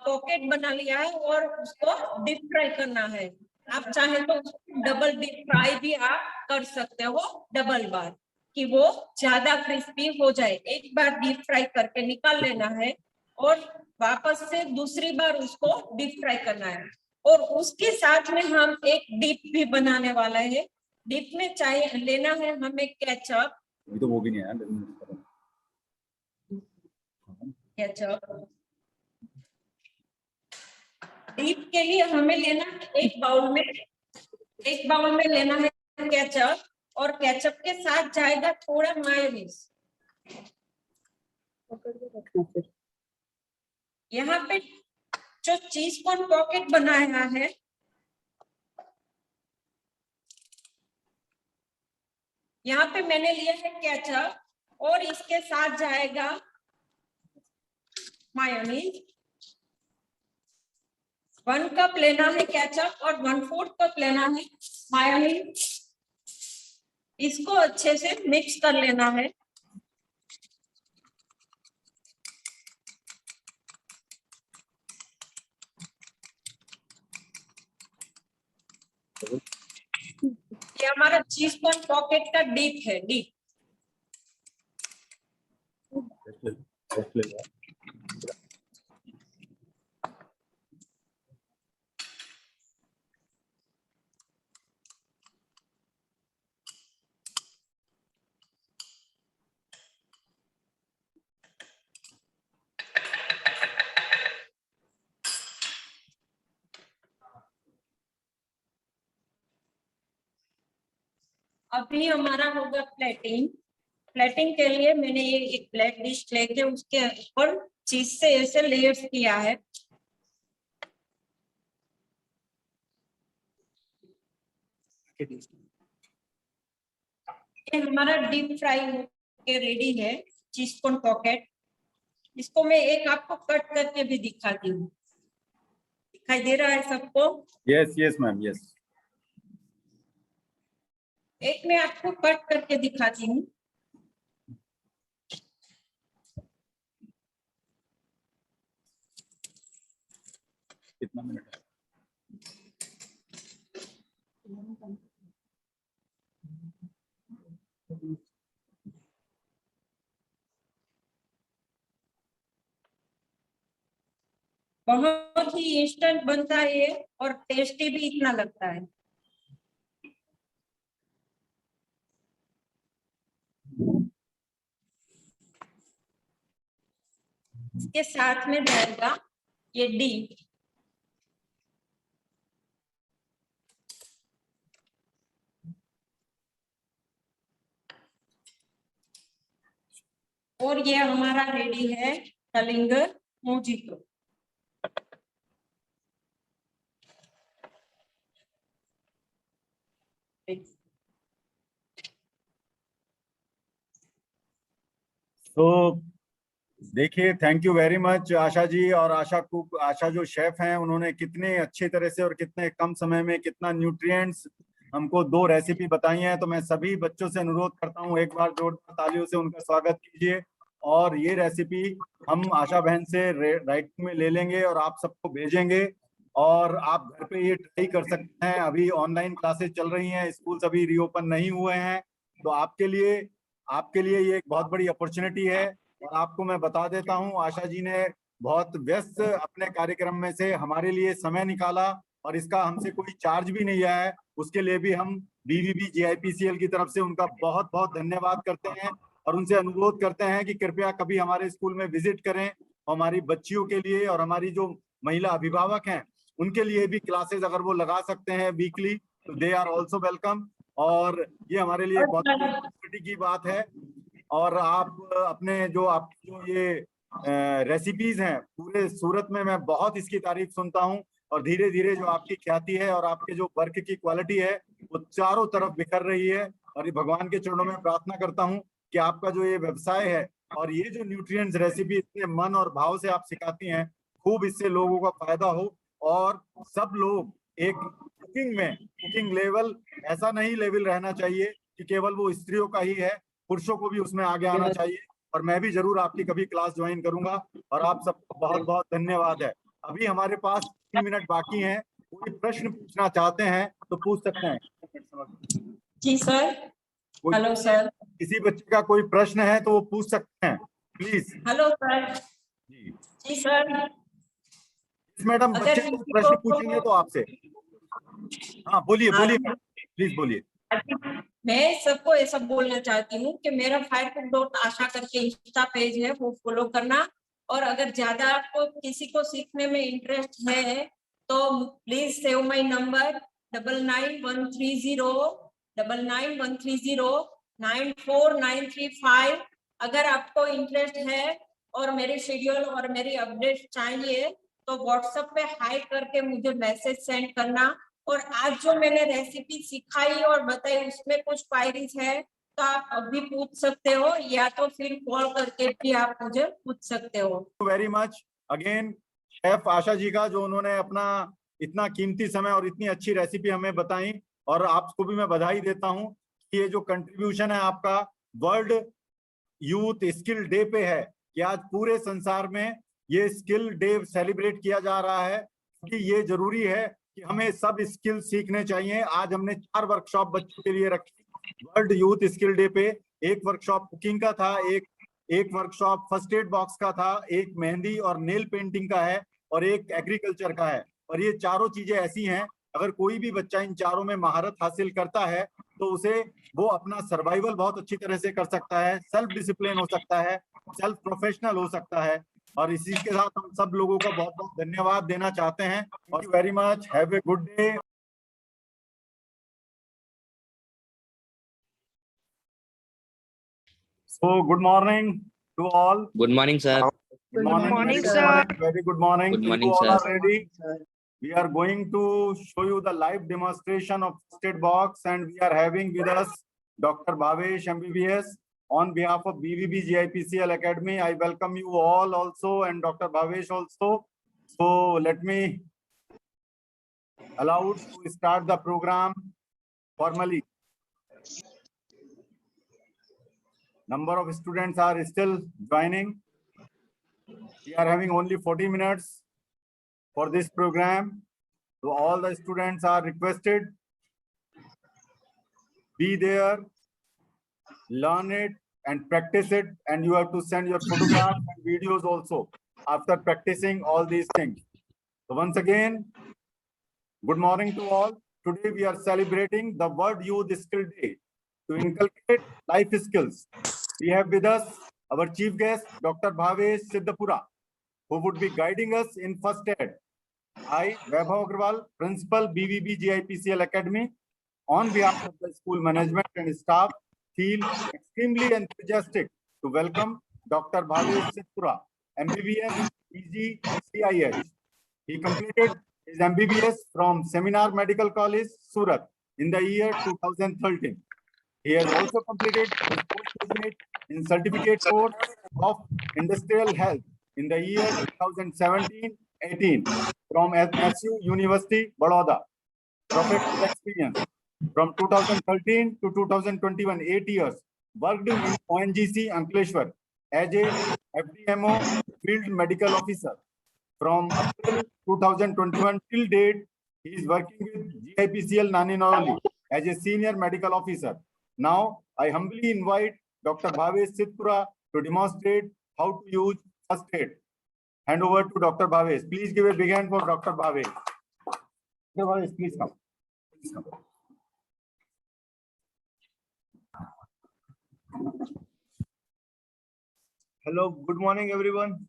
पॉकेट बना लिया है और उसको डीप फ्राई करना है। आप चाहे तो डबल डीप फ्राई भी आप कर सकते हो, डबल बार, कि वो ज्यादा क्रिस्पी हो जाए। एक बार डीप फ्राई करके निकाल लेना है और वापस से दूसरी बार उसको डीप फ्राई करना है। और उसके साथ में हम एक डिप भी बनाने वाला है। डिप में चाहिए लेना है हमें केचप, अभी तो वो भी नहीं आया। केचप। डिप के लिए हमें लेना है एक बाउल में लेना है केचप और केचप के साथ जाएगा थोड़ा मायोनीज। यहाँ पे जो चीज कॉर्न पॉकेट बनाया है यहाँ पे मैंने लिया है केचप और इसके साथ जाएगा मायोनीज। 1 कप लेना है केचप और 1/4 कप लेना है मायोनीज। इसको अच्छे से मिक्स कर लेना है। ये हमारा चीज कॉर्न पॉकेट का डीप है, डीप। अभी हमारा होगा प्लेटिंग। प्लेटिंग के लिए मैंने ये एक प्लेट डिश लेके उसके ऊपर चीज से ऐसे लेयर्स किया है। ये हमारा डीप फ्राई होके रेडी है चीज कॉर्न पॉकेट। इसको मैं एक आपको कट करके भी दिखाती हूँ। दिखाई दे रहा है सबको? Yes yes ma'am, yes. एक मैं आपको कट करके दिखाती हूँ। कितना मिनट है? बहुत ही इंस्टेंट बनता है ये और टेस्टी भी इतना लगता है। इसके साथ में जाएगा ये डीप। और ये हमारा रेडी है कलिंगर मोजितो। तो देखिए, thank you very much Asha ji. और आशा जो शेफ हैं, उन्होंने कितने अच्छे तरह से और कितने कम समय में कितना न्यूट्रिएंट्स हमको 2 रेसिपी बताई हैं। तो मैं सभी बच्चों से अनुरोध करता हूं, एक बार जोरदार तालियों से उनका स्वागत कीजिए। और ये रेसिपी हम आशा बहन से राइटिंग में ले लेंगे और आप सबको भेजेंगे और आप घर पे ये ट्राई कर सकते हैं। अभी ऑनलाइन क्लासेस चल रही हैं, स्कूल अभी रीओपन नहीं हुए हैं, तो आपके लिए ये एक बहुत बड़ी अपॉर्चुनिटी है। और आपको मैं बता देता हूं, आशा जी ने बहुत व्यस्त अपने कार्यक्रम में से हमारे लिए समय निकाला और इसका हमसे कोई चार्ज भी नहीं आया है। उसके लिए भी हम BVB JIPCL की तरफ से उनका बहुत बहुत धन्यवाद करते हैं और उनसे अनुरोध करते हैं कि कृपया कभी हमारे स्कूल में विजिट करें। हमारी बच्चियों के लिए और हमारी जो महिला अभिभावक हैं उनके लिए भी क्लासेस अगर वो लगा सकते हैं वीकली, तो दे आर ऑल्सो वेलकम। और ये हमारे लिए बहुत बड़ी की बात है। और आप अपने जो आपकी जो ये रेसिपीज हैं, पूरे सूरत में मैं बहुत इसकी तारीफ सुनता हूं और धीरे धीरे जो आपकी ख्याति है और आपके जो वर्क की क्वालिटी है वो चारों तरफ बिखर रही है। और ये भगवान के चरणों में प्रार्थना करता हूं कि आपका जो ये व्यवसाय है और ये जो न्यूट्रिएंट्स रेसिपी इतने मन और भाव से आप सिखाती हैं, खूब इससे लोगों का फायदा हो और सब लोग एक कुकिंग लेवल ऐसा नहीं लेवल रहना चाहिए कि केवल वो स्त्रियों का ही है, पुरुषों को भी उसमें आगे आना चाहिए। और मैं भी जरूर आपकी कभी क्लास ज्वाइन करूंगा। और आप सबको बहुत बहुत धन्यवाद है। अभी हमारे पास 3 मिनट बाकी हैं, कोई प्रश्न पूछना चाहते हैं तो पूछ सकते हैं। जी सर। कोई- हेलो सर। किसी बच्चे का कोई प्रश्न है तो वो पूछ सकते हैं, प्लीज। Hello sir. जी जी सर। मैडम, अगर बच्चे किसी कोई प्रश्न को- पूछेंगे तो आपसे। हाँ बोलिए बोलिए, प्लीज बोलिए। मैं सबको ऐसा बोलना चाहती हूँ कि मेरा firecook.आशा करके इंस्टा पेज है, वो फॉलो करना। और अगर ज्यादा आपको किसी को सीखने में इंटरेस्ट है तो प्लीज सेव माय नंबर 9913094935। अगर आपको इंटरेस्ट है और मेरे शेड्यूल और मेरी अपडेट चाहिए तो व्हाट्सएप पे हाई करके मुझे मैसेज सेंड करना। और आज जो मैंने रेसिपी सिखाई और बताई उसमें कुछ क्वायरीज है तो आप अभी पूछ सकते हो, या तो फिर कॉल करके भी आप मुझे पूछ सकते हो। Very much again chef Asha ji का, जो उन्होंने अपना इतना कीमती समय और इतनी अच्छी रेसिपी हमें बताई। और आपको भी मैं बधाई देता हूं कि ये जो कंट्रीब्यूशन है आपका वर्ल्ड यूथ स्किल डे पे है, कि आज पूरे संसार में ये स्किल डे सेलिब्रेट किया जा रहा है, क्योंकि ये जरूरी है कि हमें सब स्किल सीखने चाहिए। आज हमने 4 वर्कशॉप बच्चों के लिए रखी वर्ल्ड यूथ स्किल डे पे। एक वर्कशॉप कुकिंग का था, एक वर्कशॉप फर्स्ट एड बॉक्स का था, एक मेहंदी और नेल पेंटिंग का है, और एक एग्रीकल्चर का है। और ये चारों चीजें ऐसी हैं, अगर कोई भी बच्चा इन चारों में महारत हासिल करता है तो उसे वो अपना सर्वाइवल बहुत अच्छी तरह से कर सकता है, सेल्फ डिसिप्लिन हो सकता है, सेल्फ प्रोफेशनल हो सकता है। और इसी के साथ हम सब लोगों को बहुत बहुत धन्यवाद देना चाहते हैं। और very much, have a good day. So good morning to all. Good morning, sir. Good morning, morning, very sir. Very good morning. Good to morning, you all sir. are ready. We are going to show you the live demonstration of state box, and we are having with us Dr. Bhavesh MBBS on behalf of BVB GIPCL Academy. I welcome you all also, and Dr. Bhavesh also. So let me allow to start the program formally. Number of students are still joining. We are having only 40 minutes for this program. So all the students are requested, be there, learn it and practice it. And you have to send your photographs and videos also after practicing all these things. So once again, good morning to all. Today we are celebrating the World Youth Skill Day to inculcate life skills. We have with us our chief guest, Dr. Bhavesh Siddhapura, who would be guiding us in first aid. I, Vaibhav Agrawal, Principal, BVB GIPCL Academy, on behalf of the school management and staff, feel extremely enthusiastic to welcome Dr. Bhavesh Siddhapura, MBBS, PG, CIH. He completed his MBBS from Seminar Medical College, Surat, in the year 2013. He has also completed his postgraduate in certificate course of industrial health in the year 2017-18 from SU University, Baroda. Professional experience from 2013 to 2021, 8 years, worked in ONGC Ankleshwar as a FDMO field medical officer. From April 2021 till date, he is working with GIPCL Nani Naroli as a senior medical officer. Now, I humbly invite Dr. Bhavesh Siddhapura to demonstrate how to use first aid. Hand over to Dr. Bhavesh. Please give a big hand for Dr. Bhavesh. Dr. Bhavesh, please come. Please come. Hello, good morning, everyone.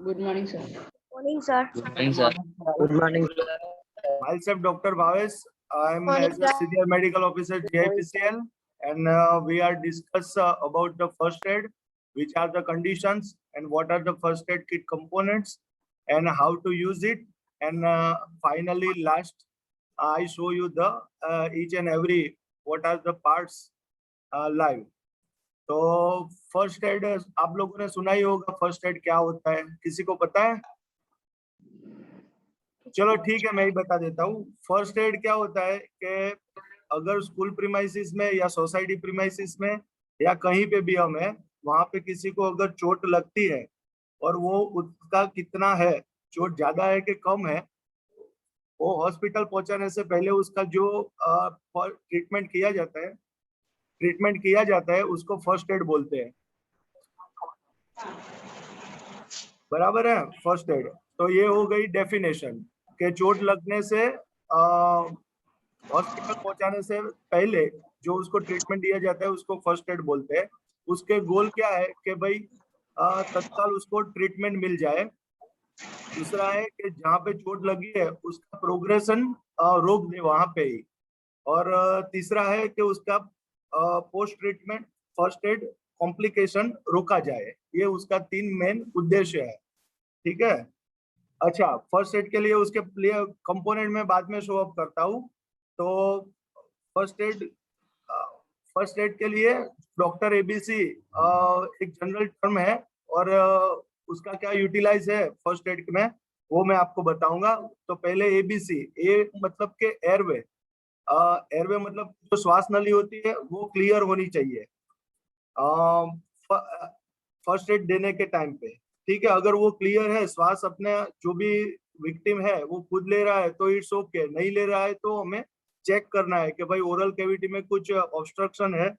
Good morning, sir. Good morning, sir. Good morning. Myself, Dr. Bhavesh. I am as a senior medical officer GIPCL, and we are discuss about the first aid, which are the conditions and what are the first aid kit components and how to use it. And finally, last, I show you the each and every what are the parts live. तो first aid आप लोगों ने सुना ही होगा, first aid क्या होता है, किसी को पता है? चलो ठीक है, मैं ही बता देता हूँ। फर्स्ट एड क्या होता है कि अगर स्कूल प्रीमाइसिस में या सोसाइटी प्रीमाइसिस में या कहीं पे भी हम है, वहां पे किसी को अगर चोट लगती है और वो उसका कितना है, चोट ज्यादा है कि कम है, वो हॉस्पिटल पहुंचाने से पहले उसका जो ट्रीटमेंट किया जाता है उसको फर्स्ट एड बोलते हैं। बराबर है, फर्स्ट एड। तो ये हो गई डेफिनेशन कि चोट लगने से हॉस्पिटल पहुंचाने से पहले जो उसको ट्रीटमेंट दिया जाता है उसको फर्स्ट एड बोलते हैं। उसके गोल क्या है कि भाई तत्काल उसको ट्रीटमेंट मिल जाए। दूसरा है कि जहाँ पे चोट लगी है उसका प्रोग्रेशन रोक दे वहां पे ही। और तीसरा है कि उसका post treatment first aid complication रोका जाए। ये उसका 3 मेन उद्देश्य है। ठीक है। अच्छा, फर्स्ट एड के लिए उसके लिए कंपोनेंट में बाद में शो अप करता हूँ। तो फर्स्ट एड के लिए डॉक्टर एबीसी एक जनरल टर्म है और उसका क्या यूटिलाइज है फर्स्ट एड में वो मैं आपको बताऊंगा। तो पहले एबीसी, ए मतलब के एयरवे, एयरवे मतलब जो श्वास नली होती है वो क्लियर होनी चाहिए फर्स्ट एड देने के टाइम पे। ठीक है, अगर वो क्लियर है, श्वास अपने जो भी विक्टिम है वो खुद ले रहा है तो इट्स ओके, नहीं ले रहा है तो हमें चेक करना है कि भाई ओरल कैविटी में कुछ ऑब्स्ट्रक्शन है,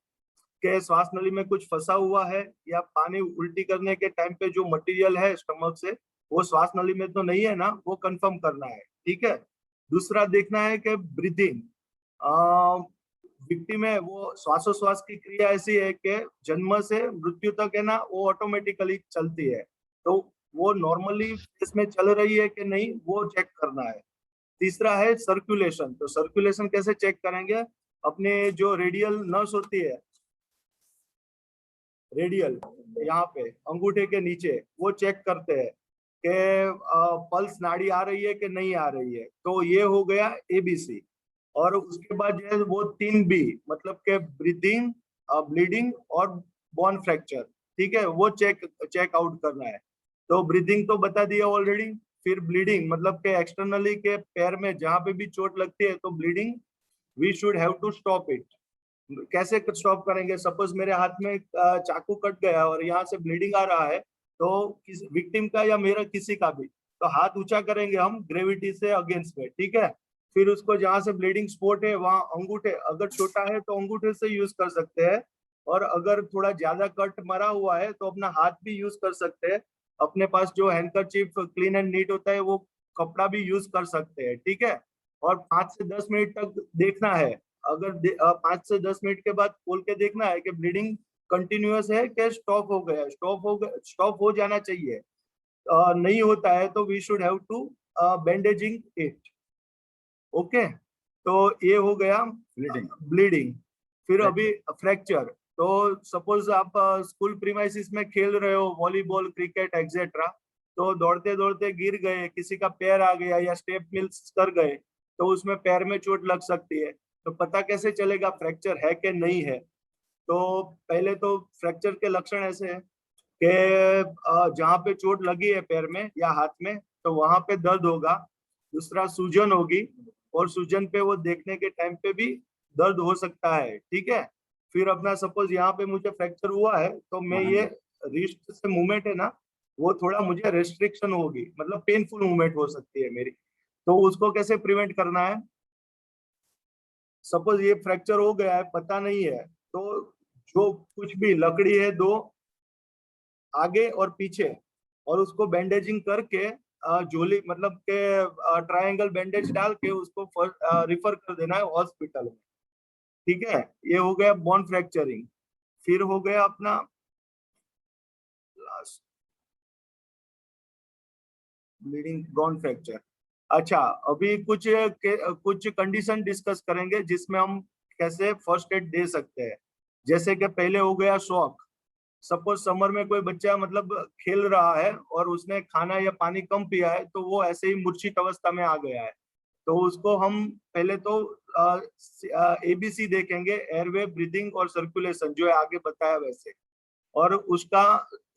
कि श्वास नली में कुछ फंसा हुआ है, या पानी उल्टी करने के टाइम पे जो मटेरियल है स्टमक से वो श्वास नली में तो नहीं है ना, वो कंफर्म करना है। ठीक है। दूसरा देखना है कि ब्रीथिंग, विक्टिम है वो श्वासोश्वास की क्रिया ऐसी है कि जन्म से मृत्यु तक है ना वो ऑटोमेटिकली चलती है, तो वो नॉर्मली इसमें चल रही है कि नहीं वो चेक करना है। तीसरा है सर्कुलेशन। तो सर्कुलेशन कैसे चेक करेंगे? अपने जो रेडियल नर्व्स होती है, रेडियल यहाँ पे अंगूठे के नीचे, वो चेक करते हैं कि पल्स नाड़ी आ रही है कि नहीं आ रही है। तो ये हो गया एबीसी। और उसके बाद जो है वो 3B मतलब के ब्रीथिंग, ब्लीडिंग और बोन फ्रैक्चर। ठीक है, वो चेक आउट करना है। तो ब्रीथिंग तो बता दिया ऑलरेडी। फिर ब्लीडिंग मतलब के एक्सटर्नली के पैर में जहां पे भी चोट लगती है तो bleeding we should have to stop it. कैसे स्टॉप करेंगे? सपोज मेरे हाथ में चाकू कट गया और यहाँ से ब्लीडिंग आ रहा है, तो किस विक्टिम का या मेरा किसी का भी, तो हाथ ऊंचा करेंगे हम ग्रेविटी से अगेंस्ट में। ठीक है। फिर उसको जहां से ब्लीडिंग स्पॉट है वहां अंगूठे, अगर छोटा है तो अंगूठे से यूज कर सकते हैं, और अगर थोड़ा ज्यादा कट मरा हुआ है तो अपना हाथ भी यूज कर सकते हैं। अपने पास जो हैंडकरचीफ क्लीन एंड नीट होता है वो कपड़ा भी यूज कर सकते हैं। ठीक है। और 5 से 10 मिनट तक देखना है। अगर 5 से 10 मिनट के बाद खोल के देखना है कि ब्लीडिंग कंटिन्यूअस है कि स्टॉप हो गया, स्टॉप हो जाना चाहिए। नहीं होता है तो we should have to bandaging it. Okay, तो ये हो गया ब्लीडिंग। फिर अभी फ्रैक्चर। तो सपोज आप स्कूल प्रीमाइसिस में खेल रहे हो, वॉलीबॉल, क्रिकेट एक्सेट्रा, तो दौड़ते दौड़ते गिर गए, किसी का पैर आ गया या स्टेप मिल्स कर गए, तो उसमें पैर में चोट लग सकती है। तो पता कैसे चलेगा फ्रैक्चर है कि नहीं है? तो पहले तो फ्रैक्चर के लक्षण ऐसे हैं कि जहाँ पे चोट लगी है पैर में या हाथ में तो वहां पे दर्द होगा। दूसरा सूजन होगी, और सूजन पे वो देखने के टाइम पे भी दर्द हो सकता है। ठीक है। फिर अपना सपोज यहाँ पे मुझे फ्रैक्चर हुआ है तो मैं ये रिस्ट से मूवमेंट है ना वो थोड़ा मुझे रेस्ट्रिक्शन होगी, मतलब पेनफुल मूवमेंट हो सकती है मेरी। तो उसको कैसे प्रिवेंट करना है? सपोज ये फ्रैक्चर हो गया है, पता नहीं है, तो जो कुछ भी लकड़ी है 2 आगे और पीछे, और उसको बैंडेजिंग करके जोली मतलब के ट्रायंगल बैंडेज डाल के उसको रिफर कर देना है हॉस्पिटल में। ठीक है, ये हो गया बोन फ्रैक्चरिंग। फिर हो गया अपना ब्लीडिंग, बोन फ्रैक्चर। अच्छा, अभी कुछ कंडीशन डिस्कस करेंगे जिसमें हम कैसे फर्स्ट एड दे सकते हैं। जैसे कि पहले हो गया शॉक। सपोज समर में कोई बच्चा मतलब खेल रहा है और उसने खाना या पानी कम पिया है तो वो ऐसे ही मूर्छित अवस्था में आ गया है, तो उसको हम पहले तो ABC देखेंगे, एयरवे, ब्रीदिंग और सर्कुलेशन, जो है आगे बताया वैसे। और उसका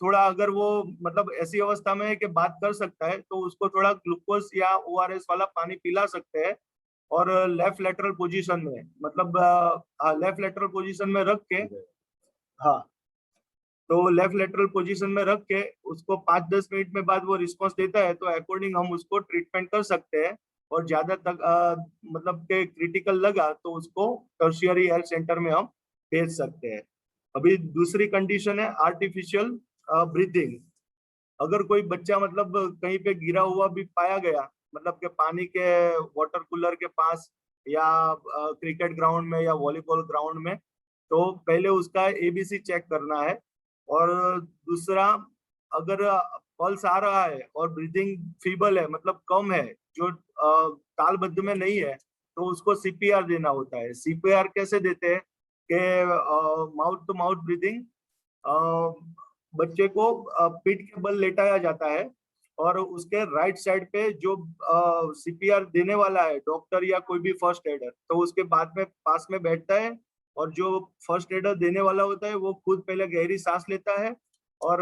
थोड़ा अगर वो मतलब ऐसी अवस्था में है कि बात कर सकता है तो उसको थोड़ा ग्लूकोज या ORS वाला पानी पिला सकते हैं। और लेफ्ट लेटरल पोजीशन में, मतलब लेफ्ट लेटरल पोजीशन में रख के, हाँ, तो लेफ्ट लेटरल पोजीशन में रख के उसको 5-10 मिनट में बाद वो रिस्पॉन्स देता है तो अकॉर्डिंग हम उसको ट्रीटमेंट कर सकते हैं। और ज्यादा तक मतलब के क्रिटिकल लगा तो उसको टर्शियरी हेल्थ सेंटर में हम भेज सकते हैं। अभी दूसरी कंडीशन है आर्टिफिशियल ब्रीथिंग। अगर कोई बच्चा मतलब कहीं पे गिरा हुआ भी पाया गया, मतलब के पानी के वाटर कूलर के पास या क्रिकेट ग्राउंड में या वॉलीबॉल ग्राउंड में, तो पहले उसका ABC चेक करना है। और दूसरा, अगर पल्स आ रहा है और ब्रीदिंग फीबल है, मतलब कम है, जो तालबद्ध में नहीं है, तो उसको CPR देना होता है। CPR कैसे देते हैं कि माउथ टू माउथ ब्रीदिंग, बच्चे को पीठ के बल लेटाया जाता है और उसके राइट साइड पे जो CPR देने वाला है, डॉक्टर या कोई भी फर्स्ट एडर, तो उसके बाद में पास में बैठता है। और जो फर्स्ट एडर देने वाला होता है वो खुद पहले गहरी सांस लेता है और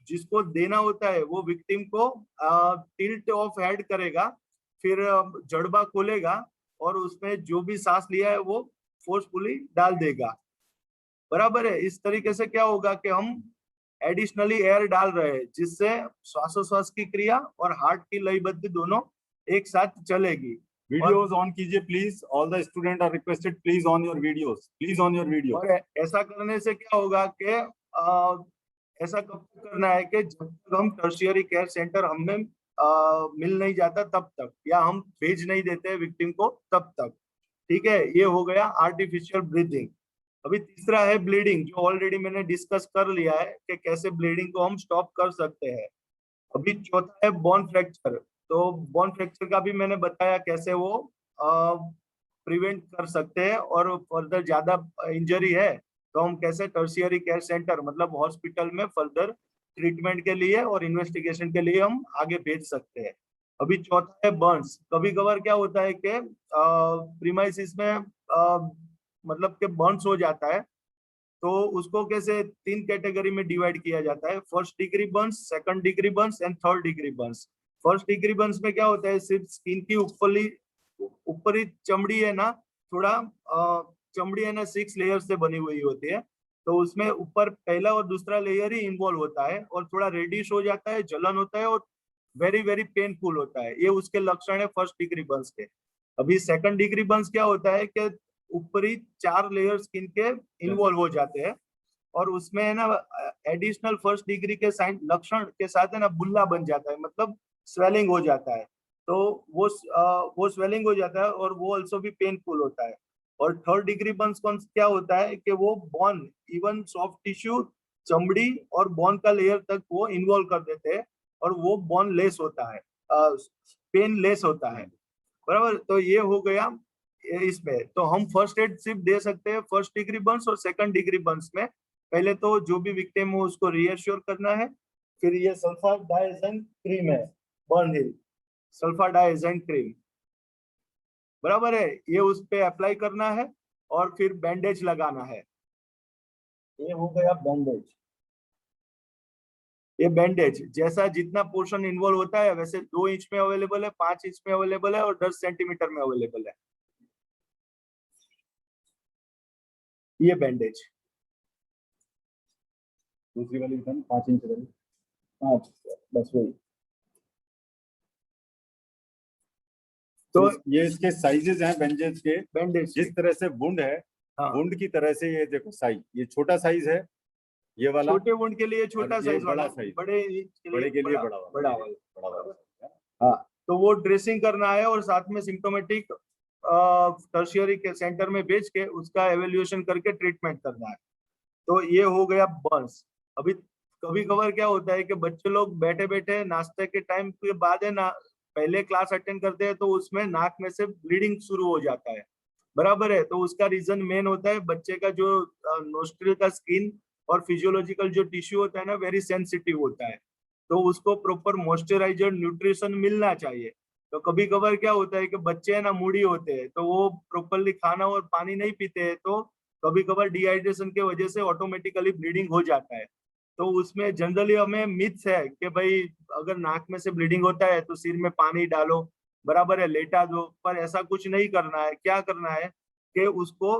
जिसको देना होता है वो विक्टिम को टिल्ट ऑफ हेड करेगा, फिर जड़बा खोलेगा और उसमें जो भी सांस लिया है वो फोर्सफुली डाल देगा। बराबर है। इस तरीके से क्या होगा कि हम एडिशनली एयर डाल रहे हैं, जिससे श्वासोश्वास की क्रिया और हार्ट की लयबद्ध दोनों एक साथ चलेगी। वीडियोस ऑन कीजिए please, all the student are requested please on your videos, please on your video. और ऐसा करने से क्या होगा कि ऐसा कब तक करना है कि जब तक हम टर्शियरी केयर सेंटर हमें मिल नहीं जाता तब तक, या हम भेज नहीं देते विक्टिम को तब तक। ठीक है, ये हो गया आर्टिफिशियल ब्रीथिंग। अभी तीसरा है ब्लीडिंग, जो ऑलरेडी मैंने डिस्कस कर लिया है कि कैसे ब्लीडिंग को हम स्टॉप कर सकते हैं। अभी चौथा है बोन फ्रैक्चर। तो बोन फ्रैक्चर का भी मैंने बताया कैसे वो प्रिवेंट कर सकते हैं, और फर्दर ज्यादा इंजरी है तो हम कैसे टर्शियरी केयर सेंटर मतलब हॉस्पिटल में फर्दर ट्रीटमेंट के लिए और इन्वेस्टिगेशन के लिए हम आगे भेज सकते हैं। अभी चौथा है बर्न्स। कभी कभार क्या होता है कि प्रीमाइसिस में मतलब के बर्न्स हो जाता है, तो उसको कैसे 3 कैटेगरी में डिवाइड किया जाता है, first degree Burns, second degree Burns and third degree Burns. First degree Burns में क्या होता है, सिर्फ स्किन की ऊपरी चमड़ी है ना, थोड़ा चमड़ी है ना 6 लेयर से बनी हुई होती है, तो उसमें ऊपर पहला और दूसरा लेयर ही इन्वॉल्व होता है और थोड़ा रेडिश हो जाता है, जलन होता है और वेरी वेरी पेनफुल होता है। ये उसके लक्षण है फर्स्ट डिग्री बर्न्स के। अभी सेकंड डिग्री बर्न्स क्या होता है कि ऊपरी 4 लेयर स्किन के इन्वॉल्व हो जाते हैं और उसमें है ना एडिशनल फर्स्ट डिग्री के साइन लक्षण के साथ है ना बुल्ला बन जाता है, मतलब स्वेलिंग हो जाता है, तो वो स्वेलिंग हो जाता है और वो ऑल्सो भी पेनफुल होता है। और थर्ड डिग्री बर्न्स क्या होता है कि वो बोन, इवन सॉफ्ट टिश्यू, चमड़ी और बोन का लेयर तक वो इन्वॉल्व कर देते हैं और वो बोन लेस होता है, पेन लेस होता है। बराबर, तो ये हो गया इसमें। तो हम फर्स्ट एड सिर्फ दे सकते हैं फर्स्ट डिग्री बर्न्स और सेकंड डिग्री बर्न्स में। पहले तो जो भी विक्टिम हो उसको रीएश्योर करना है। फिर ये सल्फर डाइएजेंट क्रीम है, बर्न हिल सल्फर डाइएजेंट क्रीम, बराबर है, ये उस पे अप्लाई करना है और फिर बैंडेज लगाना है। ये हो गया बैंडेज। ये बैंडेज जैसा जितना पोर्शन इन्वॉल्व होता है वैसे 2 इंच में अवेलेबल है, 5 इंच में अवेलेबल है और 10 सेंटीमीटर में अवेलेबल है। ये बैंडेज दूसरी वाली 5 इंच वाली, 5 बस वही। तो ये इसके साइजेस हैं बैंडेज के, बैंडेज जिस तरह से वुंड है, हाँ। वुंड की तरह से ये देखो साइज, ये छोटा साइज है, ये वाला छोटे वुंड के लिए छोटा साइज, बड़ा साइज, बड़े के लिए बड़ा वाला। हाँ, तो वो ड्रेसिंग करना है और साथ में सिम्टोमेटिक टर्शियरी के सेंटर में भेज के उसका एवेल्युएशन करके ट्रीटमेंट करना है। तो ये हो गया बर्न्स। अभी कभी कभार क्या होता है कि बच्चे लोग बैठे बैठे नाश्ते के टाइम के बाद है ना, पहले क्लास अटेंड करते हैं तो उसमें नाक में से ब्लीडिंग शुरू हो जाता है, बराबर है। तो उसका रीजन मेन होता है बच्चे का जो नोस्ट्रिल का स्किन और फिजियोलॉजिकल जो टिश्यू होता है ना वेरी सेंसिटिव होता है, तो उसको प्रॉपर मॉइस्चराइजर न्यूट्रिशन मिलना चाहिए। तो कभी कभार क्या होता है कि बच्चे है ना मूडी होते हैं, तो वो प्रॉपरली खाना और पानी नहीं पीते हैं, तो कभी कभार डिहाइड्रेशन के वजह से ऑटोमेटिकली ब्लीडिंग हो जाता है। तो उसमें जनरली हमें मिथ्स है कि भाई अगर नाक में से ब्लीडिंग होता है तो सिर में पानी डालो, बराबर है, लेटा दो, पर ऐसा कुछ नहीं करना है। क्या करना है कि उसको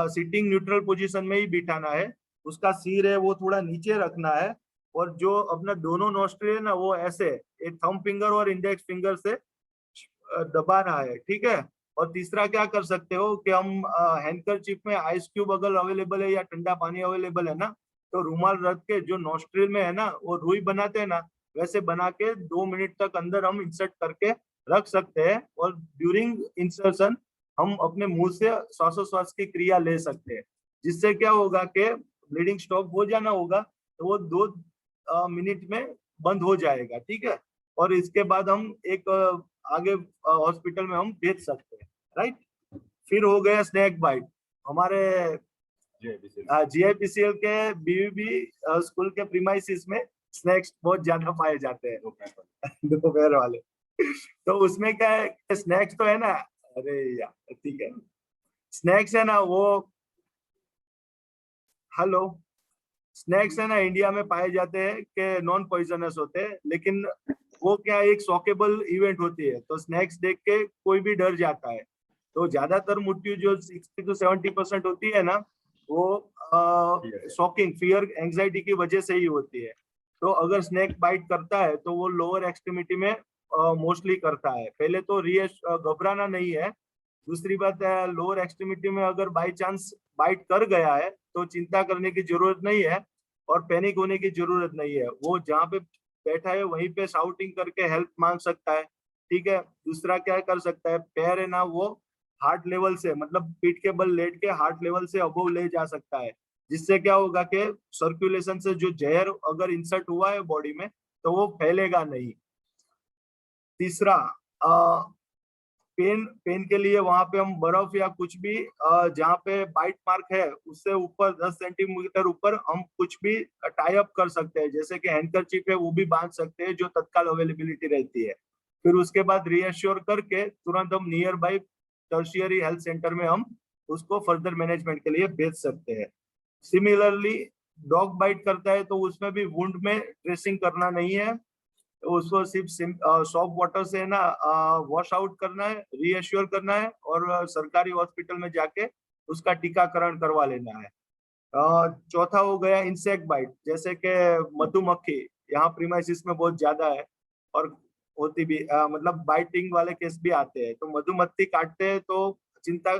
सिटिंग न्यूट्रल पोजीशन में ही बिठाना है, उसका सिर है वो थोड़ा नीचे रखना है, और जो अपना दोनों नोस्ट्रिल है ना वो ऐसे एक थंब फिंगर और इंडेक्स फिंगर से दबाना है, ठीक है। और तीसरा क्या कर सकते हो कि हम हैंडकरचीफ में आइस क्यूब अगर अवेलेबल है या ठंडा पानी अवेलेबल है ना, तो रूमाल रख के जो नोस्ट्रिल में है ना वो रुई बनाते हैं ना, वैसे बना के 2 मिनट तक अंदर हम इंसर्ट करके रख सकते हैं, और ड्यूरिंग इंसर्शन हम अपने मुंह से श्वासोश्वास की क्रिया ले सकते हैं, जिससे क्या होगा कि ब्लीडिंग स्टॉप हो जाना होगा तो वो 2 मिनट में बंद हो जाएगा, ठीक है। और इसके बाद हम एक आगे हॉस्पिटल में हम भेज सकते हैं, राइट। फिर हो गया स्नैक बाइट। हमारे GIPCL के BVB स्कूल के प्रीमाइसिस में स्नैक्स बहुत ज्यादा पाए जाते हैं दोपहर वाले। तो उसमें क्या है कि स्नैक्स तो है ना, अरे यार ठीक है, स्नैक्स है ना वो, हेलो, स्नैक्स है ना इंडिया में पाए जाते हैं कि नॉन पॉइजनस होते हैं, लेकिन वो क्या एक शॉकेबल इवेंट होती है, तो स्नैक्स देख के कोई भी डर जाता है। तो ज्यादातर मृत्यु जो 60 to 70% होती है ना, वो शॉकिंग, फियर, एंजाइटी की वजह से ही होती है। तो अगर स्नैक बाइट करता है तो वो लोअर एक्सट्रीमिटी में मोस्टली करता है। पहले तो घबराना नहीं है। दूसरी बात है, लोअर एक्सट्रीमिटी में अगर बाई चांस बाइट कर गया है तो चिंता करने की जरूरत नहीं है और पैनिक होने की जरूरत नहीं है। वो जहाँ पे बैठा है वहीं पे शाउटिंग करके हेल्प मांग सकता है, ठीक है। दूसरा क्या कर सकता है, पैर है ना वो हार्ट लेवल से, मतलब पीठ के बल लेट के हार्ट लेवल से अबव ले जा सकता है, जिससे क्या होगा कि सर्कुलेशन से जो जहर अगर इंसर्ट हुआ है बॉडी में तो वो फैलेगा नहीं। तीसरा, पेन के लिए वहां पे हम बर्फ या कुछ भी जहाँ पे बाइट मार्क है उससे ऊपर 10 सेंटीमीटर ऊपर हम कुछ भी टाई अप कर सकते हैं, जैसे कि हैंडकरचीफ है वो भी बांध सकते हैं जो तत्काल अवेलेबिलिटी रहती है। फिर उसके बाद रीअश्योर करके तुरंत हम near by tertiary health centre में हम उसको फर्दर मैनेजमेंट के लिए भेज सकते हैं। सिमिलरली डॉग बाइट करता है तो उसमें भी वुंड में ड्रेसिंग करना नहीं है, उसको सिर्फ सॉफ्ट वाटर से ना वॉश आउट करना है, रीअश्योर करना है और सरकारी हॉस्पिटल में जाके उसका टीकाकरण करवा लेना है। चौथा हो गया इंसेक्ट बाइट, जैसे कि मधुमक्खी यहाँ प्रीमाइसिस में बहुत ज्यादा है और होती भी मतलब बाइटिंग वाले केस भी आते हैं। तो मधुमक्खी काटते हैं तो चिंता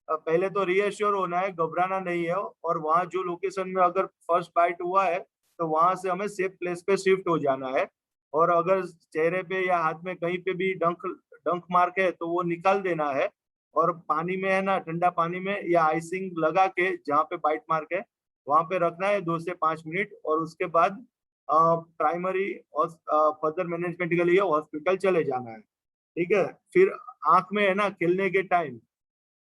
पहले तो रीअश्योर होना है, घबराना नहीं है, और वहाँ जो लोकेशन में अगर फर्स्ट बाइट हुआ है तो वहां से हमें सेफ प्लेस पे शिफ्ट हो जाना है। और अगर चेहरे पे या हाथ में कहीं पे भी डंक मार्क है तो वो निकाल देना है, और पानी में है ना, ठंडा पानी में या आइसिंग लगा के जहाँ पे बाइट मार्क है वहां पे रखना है 2 से 5 मिनट, और उसके बाद प्राइमरी और फर्दर मैनेजमेंट के लिए हॉस्पिटल चले जाना है, ठीक है। फिर आंख में है ना खेलने के टाइम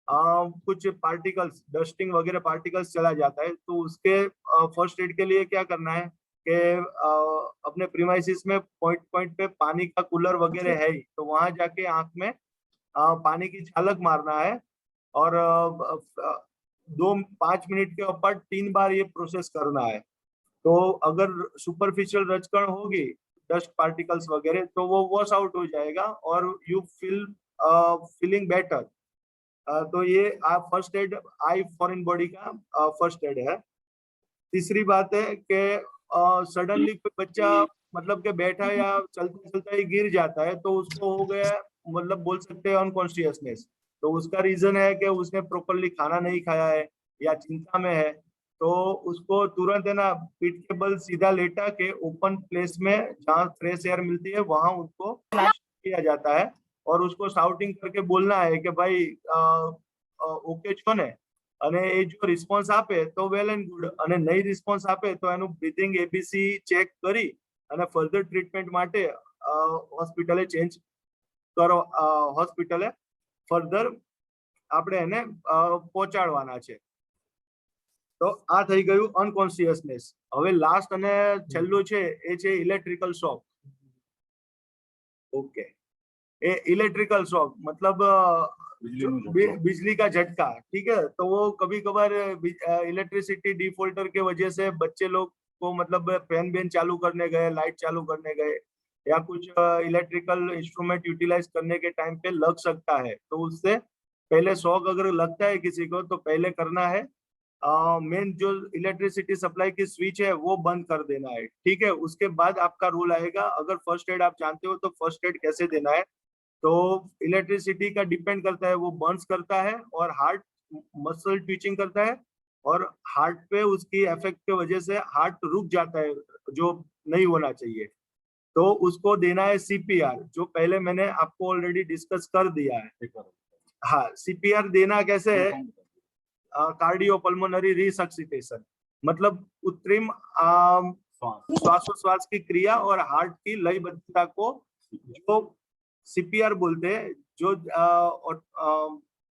कुछ पार्टिकल्स, डस्टिंग वगैरह पार्टिकल्स चला जाता है, तो उसके फर्स्ट एड के लिए क्या करना है कि अपने प्रीमाइसिस में पॉइंट पे पानी का कूलर वगैरह है ही, तो वहां जाके आंख में पानी की छालक मारना है, और 2-5 मिनट के ऊपर 3 बार ये प्रोसेस करना है। तो अगर सुपरफिशियल रजकण होगी, डस्ट पार्टिकल्स वगैरह, तो वो वॉश आउट हो जाएगा और यू फीलिंग बेटर। तो ये फर्स्ट एड आई फॉरेन बॉडी का फर्स्ट एड है। तीसरी बात है कि सडनली कोई बच्चा मतलब के बैठा या चलते चलते ही गिर जाता है तो उसको हो गया, मतलब बोल सकते हैं अनकॉन्शियसनेस। तो उसका रीजन है कि उसने प्रॉपरली खाना नहीं खाया है या चिंता में है, तो उसको तुरंत है ना पीठ के बल सीधा लेटा के ओपन प्लेस में जहाँ फ्रेश एयर मिलती है वहां उसको किया जाता है, और उसको शाउटिंग करके बोलना है कि भाई ओके छो ने, અને એ જો રિસ્પોન્સ આપે તો વેલ એન્ડ ગુડ, અને નહીં રિસ્પોન્સ આપે તો એનું બ્રીથિંગ ABC ચેક કરી અને ફર્ધર ટ્રીટમેન્ટ માટે હોસ્પિટલે ચેન્જ કરો, હોસ્પિટલે ફર્ધર આપણે એને પહોંચાડવાના છે। તો આ થઈ ગયું અનકોન્શિયસનેસ। હવે લાસ્ટ અને છેલ્લું છે એ છે ઇલેક્ટ્રિકલ શોક। ઓકે, इलेक्ट्रिकल शॉक मतलब बिजली का झटका, ठीक है। तो वो कभी कभार इलेक्ट्रिसिटी डिफॉल्टर के वजह से बच्चे लोग को मतलब फैन बैन चालू करने गए, लाइट चालू करने गए या कुछ इलेक्ट्रिकल इंस्ट्रूमेंट यूटिलाइज करने के टाइम पे लग सकता है। तो उससे पहले शॉक अगर लगता है किसी को तो पहले करना है मेन जो इलेक्ट्रिसिटी सप्लाई की स्विच है वो बंद कर देना है, ठीक है। उसके बाद आपका रूल आएगा। अगर फर्स्ट एड आप जानते हो तो फर्स्ट एड कैसे देना है, तो इलेक्ट्रिसिटी का डिपेंड करता है, वो बर्न्स करता है और हार्ट मसल ट्विचिंग करता है और हार्ट पे उसकी इफेक्ट के वजह से हार्ट रुक जाता है जो नहीं होना चाहिए। तो उसको देना है सीपीआर, जो पहले मैंने आपको ऑलरेडी डिस्कस कर दिया है। हाँ, सीपीआर देना कैसे है, कार्डियो पल्मोनरी रिसक्सिटेशन, मतलब कृत्रिम श्वासोश्वास की क्रिया और हार्ट की लयबद्धता को जो सीपीआर बोलते हैं, जो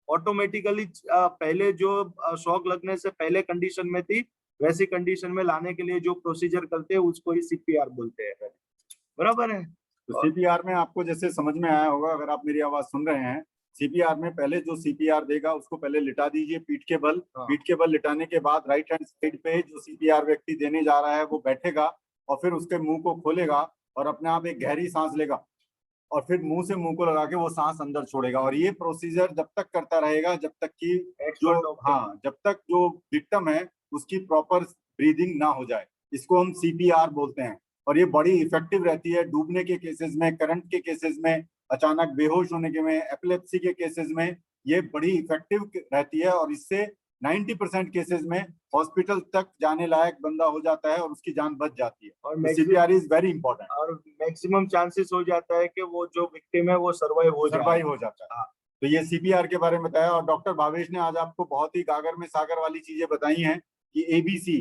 ऑटोमेटिकली पहले जो शॉक लगने से पहले कंडीशन में थी वैसी कंडीशन में लाने के लिए जो प्रोसीजर करते हैं उसको ही सीपीआर बोलते हैं। बराबर है। तो सीपीआर में आपको जैसे समझ में आया होगा, अगर आप मेरी आवाज सुन रहे हैं, सीपीआर में पहले जो सीपीआर देगा उसको पहले लिटा दीजिए पीठ के बल। पीठ के बल लिटाने के बाद राइट हैंड साइड पे जो सीपीआर व्यक्ति देने जा रहा है वो बैठेगा और फिर उसके मुंह को खोलेगा और अपने आप एक गहरी सांस लेगा और फिर मुंह से मुंह को लगा के वो सांस अंदर छोड़ेगा। और ये प्रोसीजर जब तक करता रहेगा जब तक कि जब तक जो विक्टिम है उसकी प्रॉपर ब्रीदिंग ना हो जाए। इसको हम सीपीआर बोलते हैं और ये बड़ी इफेक्टिव रहती है डूबने के केसेस में, करंट के केसेस में, अचानक बेहोश होने के में, एपिलेप्सी के केसेस में ये बड़ी इफेक्टिव रहती है। और इससे 90% केसेस में हॉस्पिटल तक जाने लायक बंदा हो जाता है और उसकी जान बच जाती है। और सीपीआर इज वेरी इंपॉर्टेंट और मैक्सिमम चांसेस हो जाता है कि वो जो विक्टिम है वो सर्वाइव हो जाता है। तो ये सीपीआर के बारे में बताया और डॉक्टर भावेश ने आज आपको बहुत ही गागर में सागर वाली चीजें बताई हैं कि ABC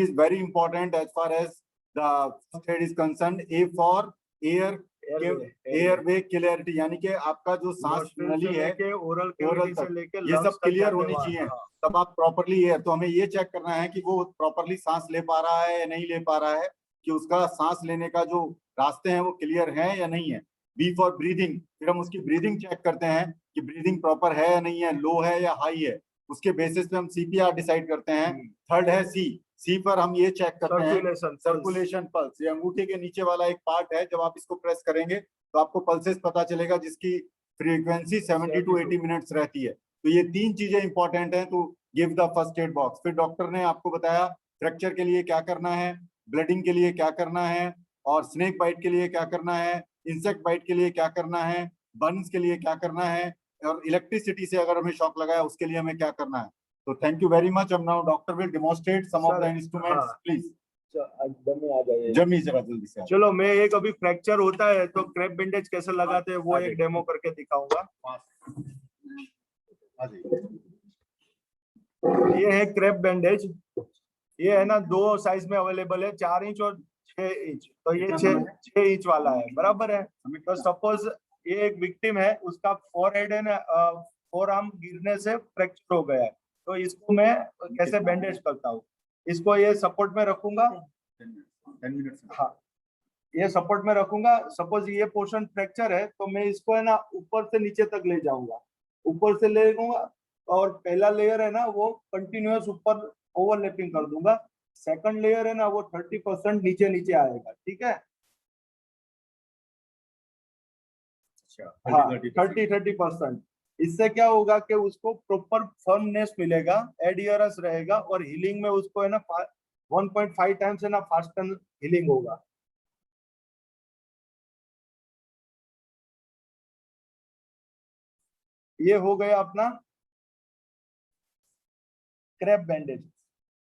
is very important as far as the first aid is concern. A for airway clarity, यानी कि आपका जो सांस नली है ओरल तक ये सब क्लियर होनी चाहिए तब आप प्रॉपरली एयर। तो हमें ये चेक करना है कि वो प्रॉपरली सांस ले पा रहा है या नहीं ले पा रहा है, कि उसका सांस लेने का जो रास्ते हैं वो क्लियर है या नहीं है। बी फॉर ब्रीदिंग, फिर हम उसकी ब्रीदिंग चेक करते हैं कि ब्रीदिंग प्रॉपर है या नहीं है, लो है या हाई है। उसके बेसिस पे हम सीपीआर डिसाइड करते हैं। थर्ड है सी पर हम ये चेक करते हैं सर्कुलेशन पल्स। ये अंगूठे के नीचे वाला एक पार्ट है, जब आप इसको प्रेस करेंगे तो आपको पल्सेस पता चलेगा जिसकी फ्रीक्वेंसी 70 to 80 मिनट्स रहती है। तो ये तीन चीजें इंपॉर्टेंट हैं to give the first aid box. फिर डॉक्टर ने आपको बताया फ्रैक्चर के लिए क्या करना है, ब्लीडिंग के लिए क्या करना है, और स्नेक बाइट के लिए क्या करना है, इंसेक्ट बाइट के लिए क्या करना है, बर्न्स के लिए क्या करना है, और इलेक्ट्रिसिटी से अगर हमें शॉक लगा है उसके लिए हमें क्या करना है। तो थैंक यू वेरी मच। अब now doctor will demonstrate some of the instruments, please. जमी जरा जल्दी से। चलो, मैं एक अभी फ्रैक्चर होता है तो क्रैप बैंडेज कैसे लगाते हैं वो एक डेमो करके दिखाऊंगा। ये है क्रैप बैंडेज। ये है ना, दो साइज में अवेलेबल है, 4 इंच और 6 इंच। तो ये 6 इंच वाला है, बराबर है। तो सपोज ये एक विक्टिम है, उसका फोरहेड है ना, फोर आर्म गिरने से फ्रैक्चर हो गया है। तो इसको मैं कैसे बैंडेज करता हूँ, इसको ये सपोर्ट में रखूंगा। 10 मिनट्स। हाँ, ये सपोर्ट में रखूंगा। सपोज ये पोर्शन फ्रैक्चर है तो मैं इसको है ना ऊपर से नीचे तक ले जाऊंगा, ऊपर से ले जाऊंगा, और पहला लेयर है ना वो कंटिन्यूअस ऊपर ओवरलैपिंग कर दूंगा। सेकंड लेयर है ना वो 30% नीचे नीचे आएगा, ठीक है। हाँ, 30%। इससे क्या होगा कि उसको प्रॉपर फर्मनेस मिलेगा, एडियरेंस रहेगा, और हीलिंग में उसको है ना 1.5 टाइम्स है ना फास्टर हीलिंग होगा। ये हो गया अपना क्रैप बैंडेज।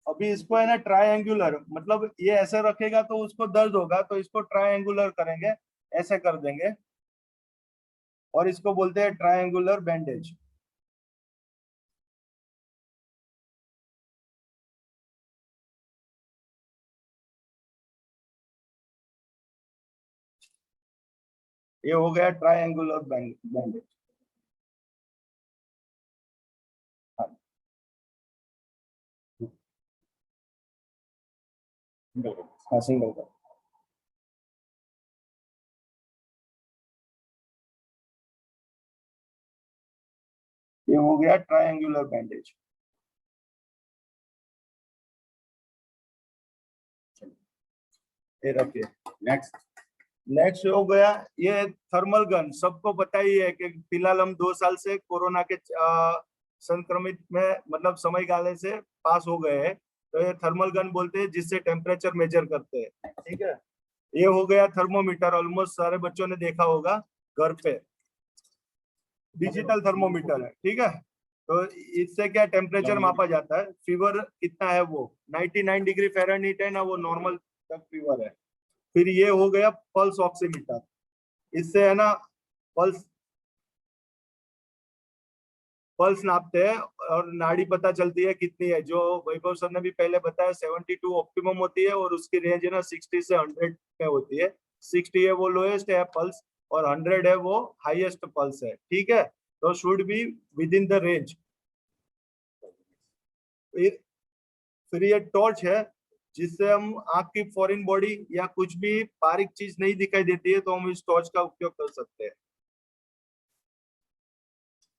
अभी इसको है ना ट्रायंगुलर, मतलब ये ऐसे रखेगा तो उसको दर्द होगा, तो इसको ट्रायंगुलर करेंगे, ऐसे कर देंगे, और इसको बोलते हैं ट्रायंगुलर बैंडेज। ये हो गया ट्रायंगुलर बैंडेज। हाँ, सिंगल का। ये हो गया ट्रायंगुलर बैंडेज। ये रखिए। नेक्स्ट हो गया ये थर्मल गन। सबको पता ही है कि फिलहाल हम 2 साल से कोरोना के संक्रमित में मतलब समय गाले से पास हो गए हैं, तो ये थर्मल गन बोलते हैं जिससे टेम्परेचर मेजर करते हैं। ठीक है, ये हो गया थर्मोमीटर। ऑलमोस्ट सारे बच्चों ने देखा होगा घर पे, डिजिटल थर्मोमीटर है। ठीक है, तो इससे क्या टेम्परेचर मापा जाता है, फीवर कितना है वो 99 डिग्री फ़ारेनहीट है ना, वो नॉर्मल तक फीवर है। फिर ये हो गया पल्स ऑक्सीमीटर। इससे है ना पल्स नापते हैं और नाड़ी पता चलती है कितनी है। जो वैभव सर ने भी पहले बताया 72 ऑप्टिमम होती है और उसकी रेंज है ना 60 से 100 में होती है। 60 है वो लोएस्ट है पल्स और 100 है वो हाईएस्ट पल्स है। ठीक है, तो should be with in the range. फिर ये टॉर्च है जिससे हम आंख की फॉरेन बॉडी या कुछ भी बारीक चीज नहीं दिखाई देती है तो हम इस टॉर्च का उपयोग कर सकते हैं।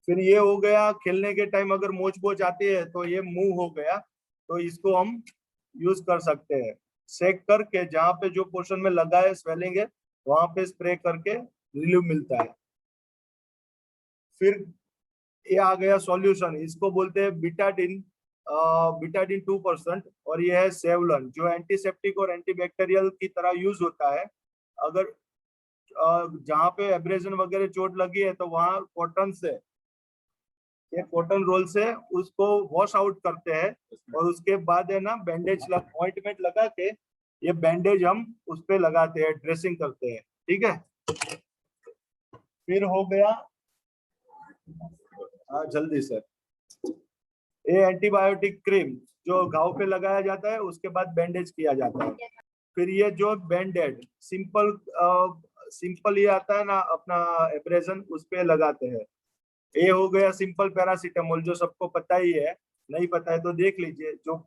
फिर ये हो गया खेलने के टाइम अगर मोच बोच आती है तो ये मूव हो गया, तो इसको हम यूज कर सकते हैं। सेक करके जहाँ पे जो पोर्शन में लगा है स्वेलिंग है वहां पे स्प्रे करके रिलीफ मिलता है। फिर ये आ गया सॉल्यूशन, इसको बोलते हैं बिटाडिन 2% और ये है सेवलन जो एंटीसेप्टिक और एंटीबैक्टीरियल की तरह यूज होता है। अगर जहाँ पे एब्रेजन वगैरह चोट लगी है तो वहाँ कॉटन से ये कॉटन रोल से उसको वॉश आउट करते हैं और उसके बाद है ना बैंडेज ऑइंटमेंट लगा के ये बैंडेज हम उस पे लगाते हैं, ड्रेसिंग करते हैं। ठीक है, फिर हो गया जल्दी से ये एंटीबायोटिक क्रीम जो घाव पे लगाया जाता है उसके बाद बैंडेज किया जाता है। फिर ये जो बैंडेड सिंपल ये आता है ना अपना एब्रेजन उस पे लगाते हैं। ये हो गया सिंपल पैरासीटामोल जो सबको पता ही है, नहीं पता है तो देख लीजिए, जो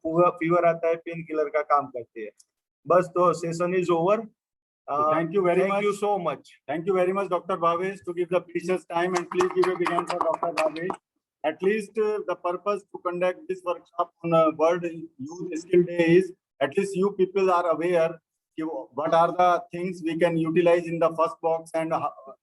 फीवर आता है पेन किलर का काम करती है। बस, तो session is over. Thank you very much. Thank you so much. Thank you very much, Dr. Bhavesh, to give the precious time, and please give a big hand for Dr. Bhavesh. At least the purpose to conduct this workshop on World Youth Skill Day is at least you people are aware what are the things we can utilize in the first box and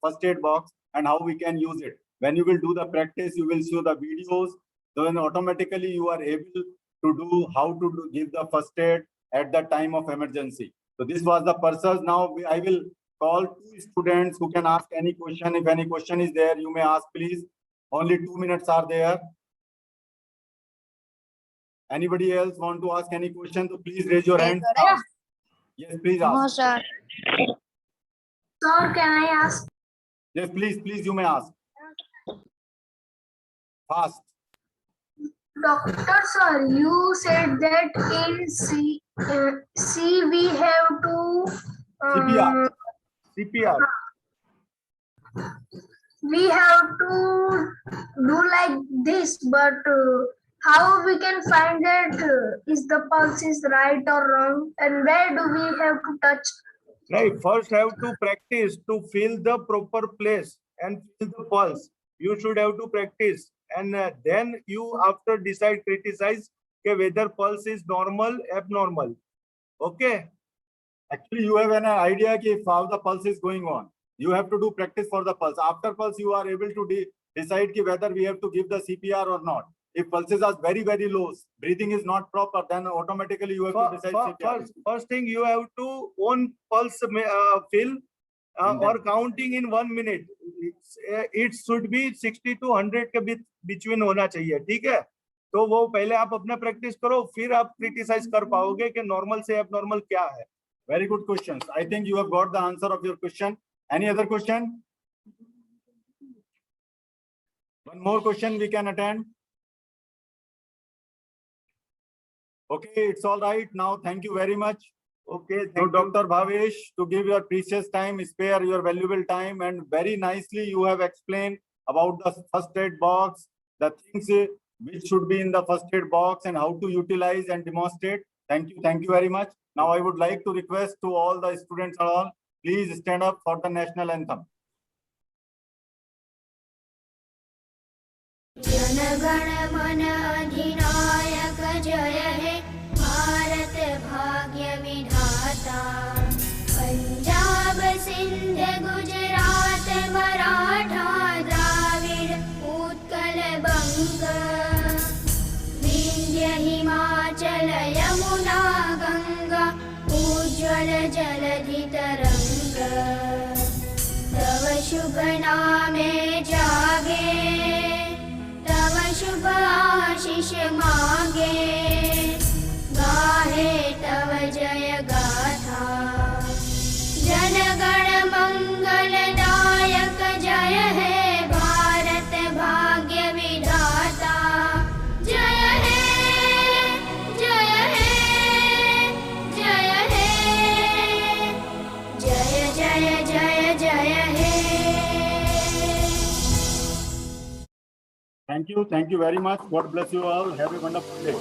first aid box and how we can use it. When you will do the practice, you will see the videos. Then automatically you are able to do how to give the first aid at the time of emergency. So this was the purpose. Now I will call 2 students who can ask any question. If any question is there, you may ask, please. Only 2 minutes are there. Anybody else want to ask any question? So please raise your hand. Yes, please ask. No, sir. Sir, can I ask? Yes, please, you may ask. Fast. Doctor, sir, you said that in C we have to CPR. we have to do like this, but how we can find that is the pulse is right or wrong, and where do we have to touch? Right. First have to practice to feel the proper place and feel the pulse. You should have to practice, and then you after decide criticize whether pulse is normal, abnormal. Okay. Actually, you have an idea of how the pulse is going on. You have to do practice for the pulse. After pulse, you are able to decide whether we have to give the CPR or not. If pulses are very, very low, breathing is not proper, then automatically you have to decide CPR. First thing you have to own pulse feel or counting in 1 minute. It should be 60 to 100 के between होना चाहिए। ठीक है, तो वो पहले आप अपना प्रैक्टिस करो, फिर आप क्रिटिसाइज कर पाओगे कि नॉर्मल से एबनॉर्मल क्या है। Very good questions. I think you have got the answer of your question. Any other question? One more question we can attend. Okay, it's all right now. Thank you very much. Okay, So Dr. Bhavesh, to give your precious time, spare your valuable time, and very nicely you have explained about the first aid box, the things which should be in the first aid box and how to utilize and demonstrate. Thank you very much. Now I would like to request to all the students and all, please stand up for the national anthem. जनगण मन अधिनायक जय हे भारत भाग्य विधाता। पंजाब सिंध गुजरात मराठा द्राविड़ उत्कल बंग विंध्य हिमाचल यमुना गंगा उज्ज्वल जलधि तरंग। तव शुभ नामे जागे तव शुभ आशीष मांगे गाहे तव जय गाथा। जनगण मंगलदायक जय हे भारत भाग्य विधाता। जय हे जय हे जय हे जय जय जय जय हे। Thank you very much. God bless you all. Have a wonderful day.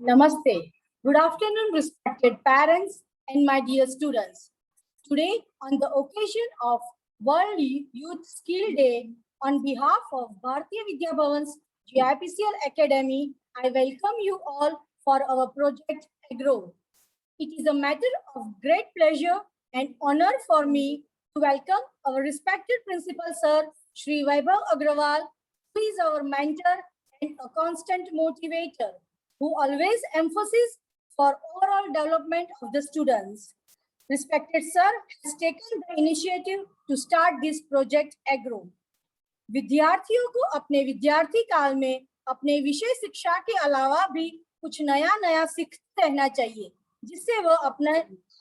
Namaste. Good afternoon, respected parents and my dear students. Today, on the occasion of World Youth Skill Day, on behalf of Bharatiya Vidya Bhavan's GIPCL Academy, I welcome you all for our project AGROW. It is a matter of great pleasure and honor for me to welcome our respected principal, Sir Shri Vaibhav Agrawal, who is our mentor and a constant motivator, who always emphasizes for overall development of the students. Respected sir has taken the initiative to start this project AGROW. विद्यार्थियों को अपने विद्यार्थी काल में अपने विषय शिक्षा के अलावा भी कुछ नया सीखते रहना चाहिए, जिससे वो अपने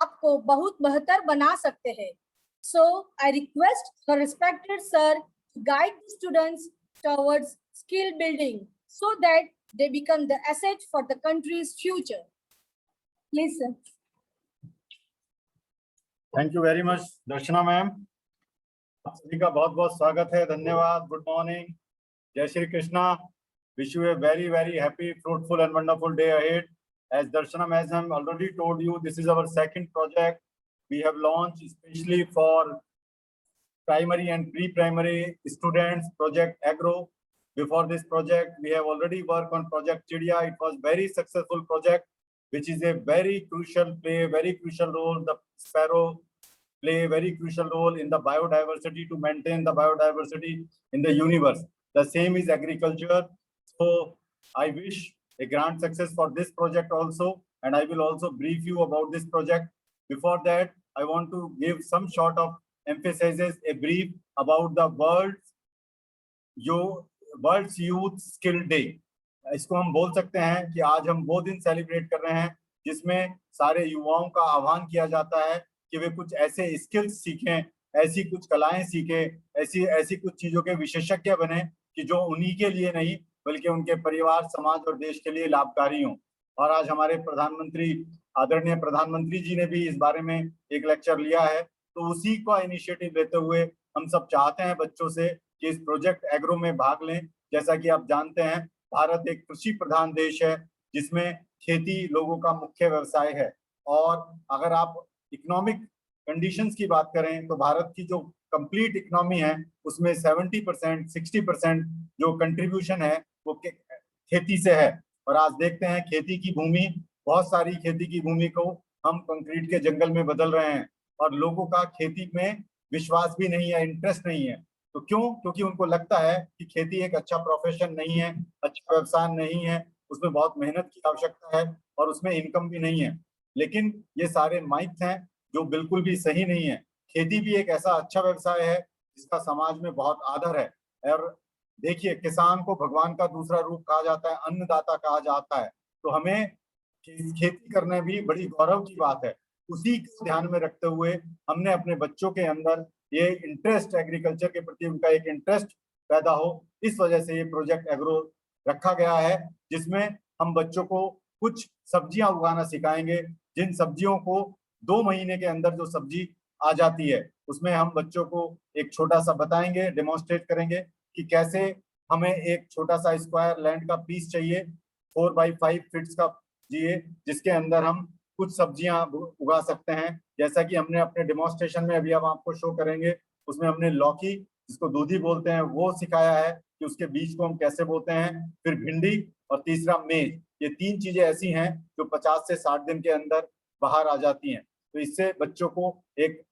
आप को बहुत बेहतर बना सकते हैं. So I request the respected sir to guide the students towards skill building so that they become the asset for the country's future. Please, sir. Thank you very much, Darshana ma'am. आप सभी का बहुत बहुत स्वागत है. धन्यवाद. Good morning. Jai Shri Krishna. Wish you a very happy, fruitful and wonderful day ahead. As Darshana ma'am has already told you, this is our second project we have launched especially for primary and pre-primary students, project AGROW. Before this project, we have already worked on project Chidiya. It was very successful project, which is a very crucial role. The sparrow play a very crucial role in the biodiversity, to maintain the biodiversity in the universe. The same is agriculture. So I wish a grand success for this project also, and I will also brief you about this project. Before that, I want to give some sort of emphasizes a brief about the world's youth skill day. इसको हम बोल सकते हैं कि आज हम वो दिन सेलिब्रेट कर रहे हैं जिसमें सारे युवाओं का आह्वान किया जाता है कि वे कुछ ऐसे स्किल्स सीखें, ऐसी कुछ कलाएं सीखें, ऐसी कुछ चीजों के विशेषज्ञ बने कि जो उन्हीं के लिए नहीं बल्कि उनके परिवार, समाज और देश के लिए लाभकारी हों. और आज हमारे आदरणीय प्रधानमंत्री जी ने भी इस बारे में एक लेक्चर लिया है. तो उसी का इनिशिएटिव लेते हुए हम सब चाहते हैं बच्चों से कि इस प्रोजेक्ट AGROW में भाग लें. जैसा कि आप जानते हैं, भारत एक कृषि प्रधान देश है जिसमें खेती लोगों का मुख्य व्यवसाय है. और अगर आप इकोनॉमिक कंडीशंस की बात करें तो भारत की जो कंप्लीट इकोनॉमी है उसमें 70%, 60% जो कंट्रीब्यूशन है वो खेती से है. और आज देखते हैं खेती की भूमि, बहुत सारी खेती की भूमि को हम कंक्रीट के जंगल में बदल रहे हैं और लोगों का खेती में विश्वास भी नहीं है, इंटरेस्ट नहीं है. तो क्यों? क्योंकि उनको लगता है कि खेती एक अच्छा प्रोफेशन नहीं है, अच्छा व्यवसाय नहीं है, उसमें बहुत मेहनत की आवश्यकता है और उसमें इनकम भी नहीं है. लेकिन ये सारे माइथ्स हैं जो बिल्कुल भी सही नहीं है. खेती भी एक ऐसा अच्छा व्यवसाय है जिसका समाज में बहुत आदर है. और देखिए, किसान को भगवान का दूसरा रूप कहा जाता है, अन्नदाता कहा जाता है. तो हमें खेती करने भी बड़ी गौरव की बात है. उसी को ध्यान में रखते हुए हमने अपने बच्चों के अंदर ये इंटरेस्ट एग्रीकल्चर के प्रति उनका एक इंटरेस्ट पैदा हो, इस वजह से ये प्रोजेक्ट एग्रो रखा गया है, जिसमें हम बच्चों को कुछ सब्जियां उगाना सिखाएंगे, जिन सब्जियों को 2 महीने के अंदर जो सब्जी आ जाती है, उसमें हम बच्चों को एक छोटा सा बताएंगे, डेमोन्स्ट्रेट करेंगे कि कैसे हमें एक छोटा सा स्क्वायर लैंड का पीस चाहिए 4 बाई 5 फीट्स का चाहिए, जिसके अंदर हम कुछ सब्जियां उगा सकते हैं। जैसा कि हमने अपने डेमोन्स्ट्रेशन में अभी हम आपको शो करेंगे, उसमें हमने लौकी, जिसको दूधी बोलते हैं, वो सिखाया है कि उसके बीज को हम कैसे बोते हैं, फिर भिंडी और तीसरा मेज। ये 3 चीजें ऐसी हैं जो 50 से 60 दिन के अंदर बाहर आ जाती हैं। तो इससे बच्चों को एक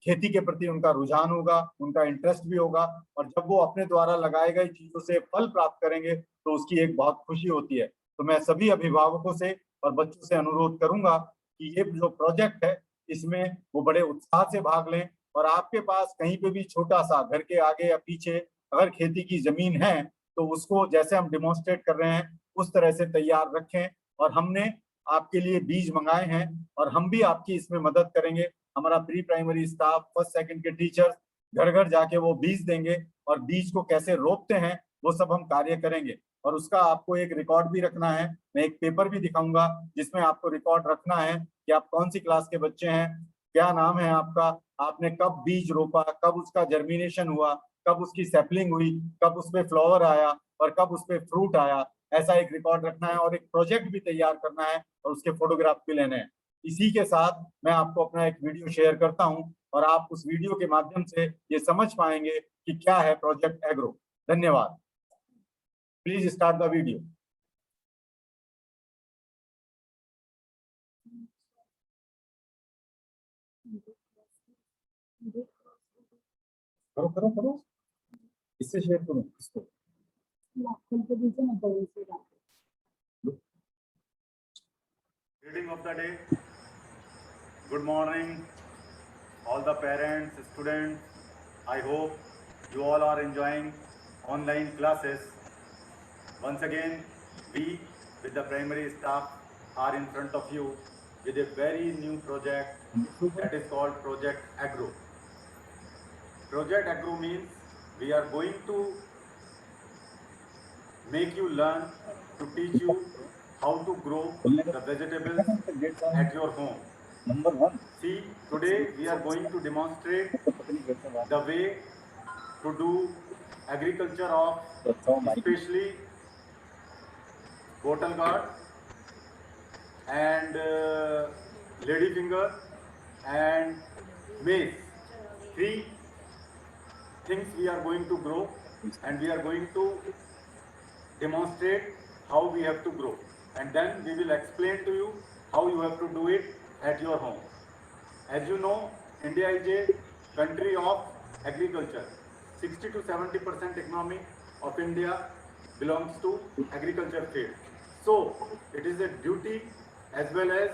खेती के प्रति उनका रुझान होगा, उनका इंटरेस्ट भी होगा, और जब वो अपने द्वारा लगाए गए चीजों से फल प्राप्त करेंगे तो उसकी एक बहुत खुशी होती है। तो मैं सभी अभिभावकों से और बच्चों से अनुरोध करूंगा कि ये जो प्रोजेक्ट है, इसमें वो बड़े उत्साह से भाग लें, और आपके पास कहीं पे भी छोटा सा घर के आगे या पीछे अगर खेती की जमीन है तो उसको जैसे हम डेमोन्स्ट्रेट कर रहे हैं उस तरह से तैयार रखें। और हमने आपके लिए बीज मंगाए हैं और हम भी आपकी इसमें मदद करेंगे। हमारा pre primary staff, first second के टीचर्स घर घर जाके वो बीज देंगे, और बीज को कैसे रोपते हैं वो सब हम कार्य करेंगे। और उसका आपको एक रिकॉर्ड भी रखना है। मैं एक पेपर भी दिखाऊंगा जिसमें आपको रिकॉर्ड रखना है कि आप कौन सी क्लास के बच्चे हैं, क्या नाम है आपका, आपने कब बीज रोपा, कब उसका जर्मिनेशन हुआ, कब उसकी सैपलिंग हुई, कब उसपे फ्लावर आया और कब उसपे फ्रूट आया। ऐसा एक रिकॉर्ड रखना है और एक प्रोजेक्ट भी तैयार करना है और उसके फोटोग्राफ भी लेने हैं। इसी के साथ मैं आपको अपना एक वीडियो शेयर करता हूं और आप उस वीडियो के माध्यम से ये समझ पाएंगे कि क्या है प्रोजेक्ट एग्रो। धन्यवाद। Please start the video. करो करो करो, इससे शेयर करो इसको। Greeting of the day. Good morning, all the parents, students. I hope you all are enjoying online classes. Once again, we with the primary staff are in front of you with a very new project that is called Project Agro. Project Agro means we are going to make you learn, to teach you how to grow the vegetables at your home. Number 1. See, today we are going to demonstrate the way to do agriculture of especially bottle gourd and ladyfinger and maize. 3 things we are going to grow, and we are going to demonstrate how we have to grow, and then we will explain to you how you have to do it at your home. As you know, India is a country of agriculture. 60 to 70% economy of India belongs to agriculture field. So it is a duty as well as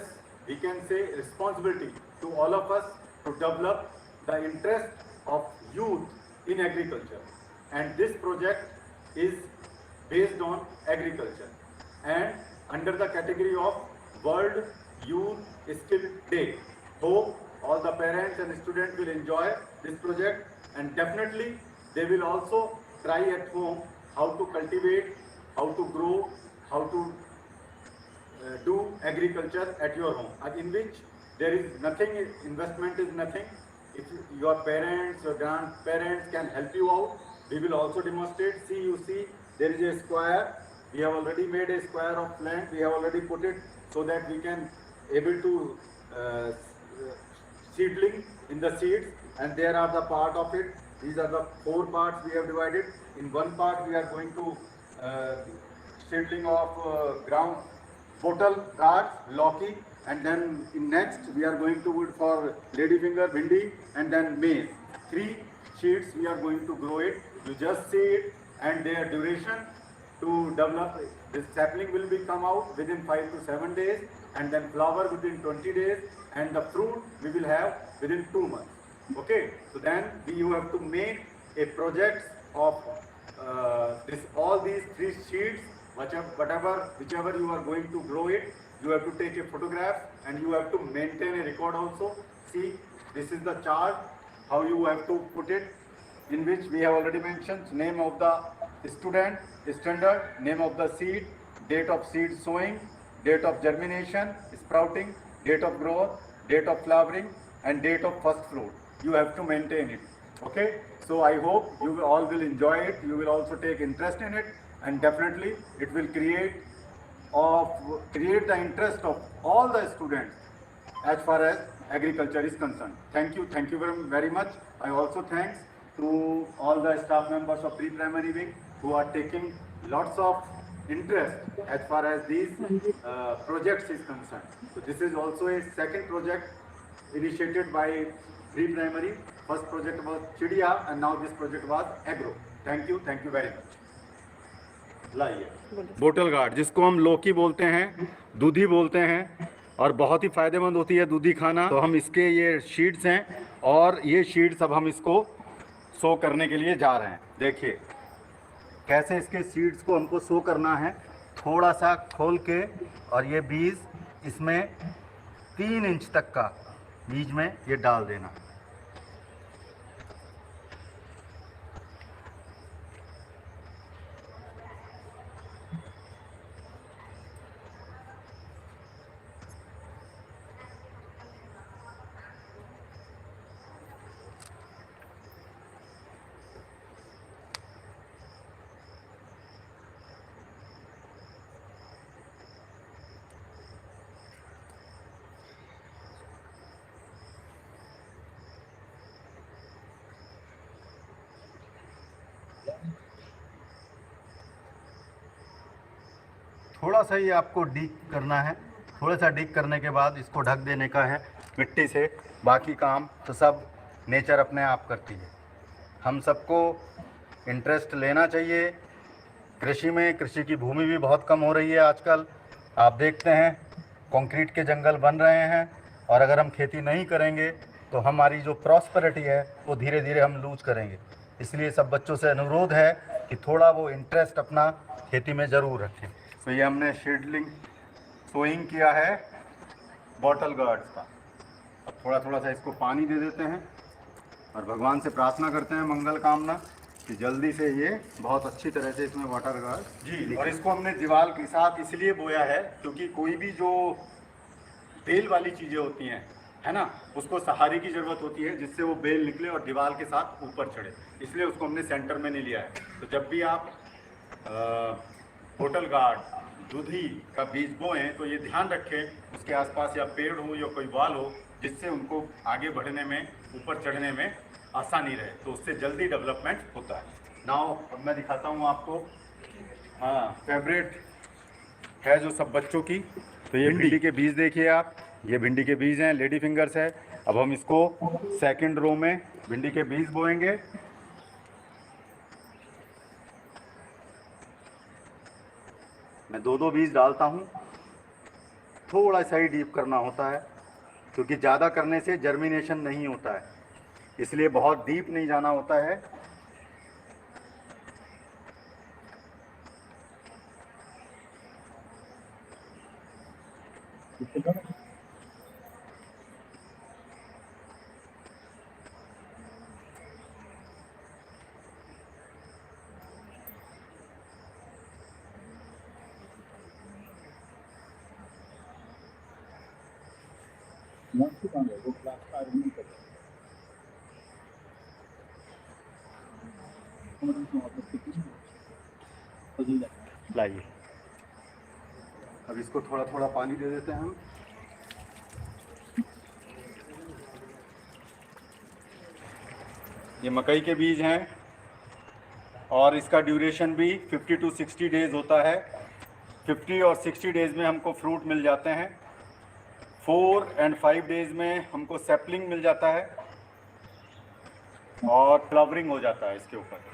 we can say responsibility to all of us to develop the interest of youth in agriculture. And this project is based on agriculture and under the category of World Youth Skill Day. Hope all the parents and students will enjoy this project, and definitely they will also try at home how to cultivate, how to grow, how to do agriculture at your home, in which there is nothing, investment is nothing. If your parents, your grandparents can help you out, we will also demonstrate. See, you see, there is a square. We have already made a square of land. We have already put it so that we can able to seedling in the seeds, and there are the part of it. These are the 4 parts we have divided. In one part we are going to seedling of ground bottle gourd, lauki, and then in next we are going to wood for ladyfinger, bhindi, and then maize. 3 sheets we are going to grow it. You just see it, and their duration to develop this sapling will be come out within 5 to 7 days, and then flower within 20 days, and the fruit we will have within 2 months. Okay, so then you have to make a project of all these 3 sheets, whichever you are going to grow it. You have to take a photograph and you have to maintain a record also. See, this is the chart how you have to put it, in which we have already mentioned name of the student, standard, name of the seed, date of seed sowing, date of germination, sprouting, date of growth, date of flowering, and date of first fruit. You have to maintain it. Okay, so I hope you all will enjoy it. You will also take interest in it, and definitely it will create the interest of all the students as far as agriculture is concerned. Thank you very much. I also thanks to all the staff members of pre-primary wing who are taking lots of interest as far as these projects is concerned. So this is also a second project initiated by pre-primary. First project was Chidiya and now this project was Agro. Thank you very much. लाइए bottle guard, जिसको हम लौकी बोलते हैं, दूधी बोलते हैं, और बहुत ही फायदेमंद होती है दूधी खाना। तो हम इसके ये शीड्स हैं और ये शीड्स अब हम इसको सो करने के लिए जा रहे हैं। देखिए कैसे इसके सीड्स को हमको सो करना है। थोड़ा सा खोल के और ये बीज इसमें 3 इंच तक का बीज में ये डाल देना। थोड़ा सा ही आपको डीप करना है। थोड़ा सा डीप करने के बाद इसको ढक देने का है मिट्टी से। बाकी काम तो सब नेचर अपने आप करती है। हम सबको इंटरेस्ट लेना चाहिए कृषि में। कृषि की भूमि भी बहुत कम हो रही है आजकल। आप देखते हैं कंक्रीट के जंगल बन रहे हैं, और अगर हम खेती नहीं करेंगे तो हमारी जो प्रॉस्पेरिटी है वो धीरे धीरे हम लूज करेंगे। इसलिए सब बच्चों से अनुरोध है कि थोड़ा वो इंटरेस्ट अपना खेती में ज़रूर रखें। तो ये हमने शेडलिंग सोइंग किया है बॉटल गार्ड्स का। अब थोड़ा थोड़ा सा इसको पानी दे देते हैं और भगवान से प्रार्थना करते हैं मंगल कामना कि जल्दी से ये बहुत अच्छी तरह से इसमें वाटर गार्ड जी। और इसको हमने दीवार के साथ इसलिए बोया है क्योंकि कोई भी जो बेल वाली चीज़ें होती हैं, है ना, उसको सहारे की ज़रूरत होती है जिससे वो बेल निकले और दीवार के साथ ऊपर चढ़े। इसलिए उसको हमने सेंटर में नहीं लिया है। तो जब भी आप होटल गार्ड दूधी का बीज बोएं तो ये ध्यान रखें उसके आसपास या पेड़ हो या कोई वाल हो जिससे उनको आगे बढ़ने में, ऊपर चढ़ने में आसानी रहे, तो उससे जल्दी डेवलपमेंट होता है। नाउ अब मैं दिखाता हूँ आपको, हाँ, फेवरेट है जो सब बच्चों की। तो ये भिंडी के बीज देखिए आप, ये भिंडी के बीज हैं, लेडी फिंगर्स है। अब हम इसको सेकंड रो में भिंडी के बीज बोएंगे। मैं 2-2 बीज डालता हूँ। थोड़ा सा ही डीप करना होता है क्योंकि ज़्यादा करने से जर्मिनेशन नहीं होता है, इसलिए बहुत डीप नहीं जाना होता है। वो क्लास का नहीं करता। लाइए अब इसको थोड़ा थोड़ा पानी दे देते हैं हम। ये मकई के बीज हैं और इसका ड्यूरेशन भी 50 to 60 डेज होता है। 50 और 60 डेज में हमको फ्रूट मिल जाते हैं। 4 and 5 डेज में हमको सैपलिंग मिल जाता है और फ्लावरिंग हो जाता है इसके ऊपर।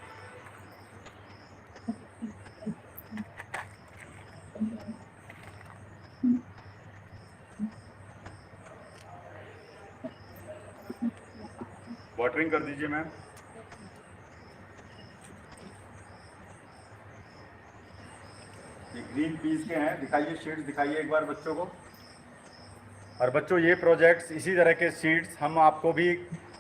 वाटरिंग कर दीजिए मैम। ये ग्रीन पीस के हैं, दिखाइए शीट्स दिखाइए एक बार बच्चों को। और बच्चों ये प्रोजेक्ट्स इसी तरह के शीट्स हम आपको भी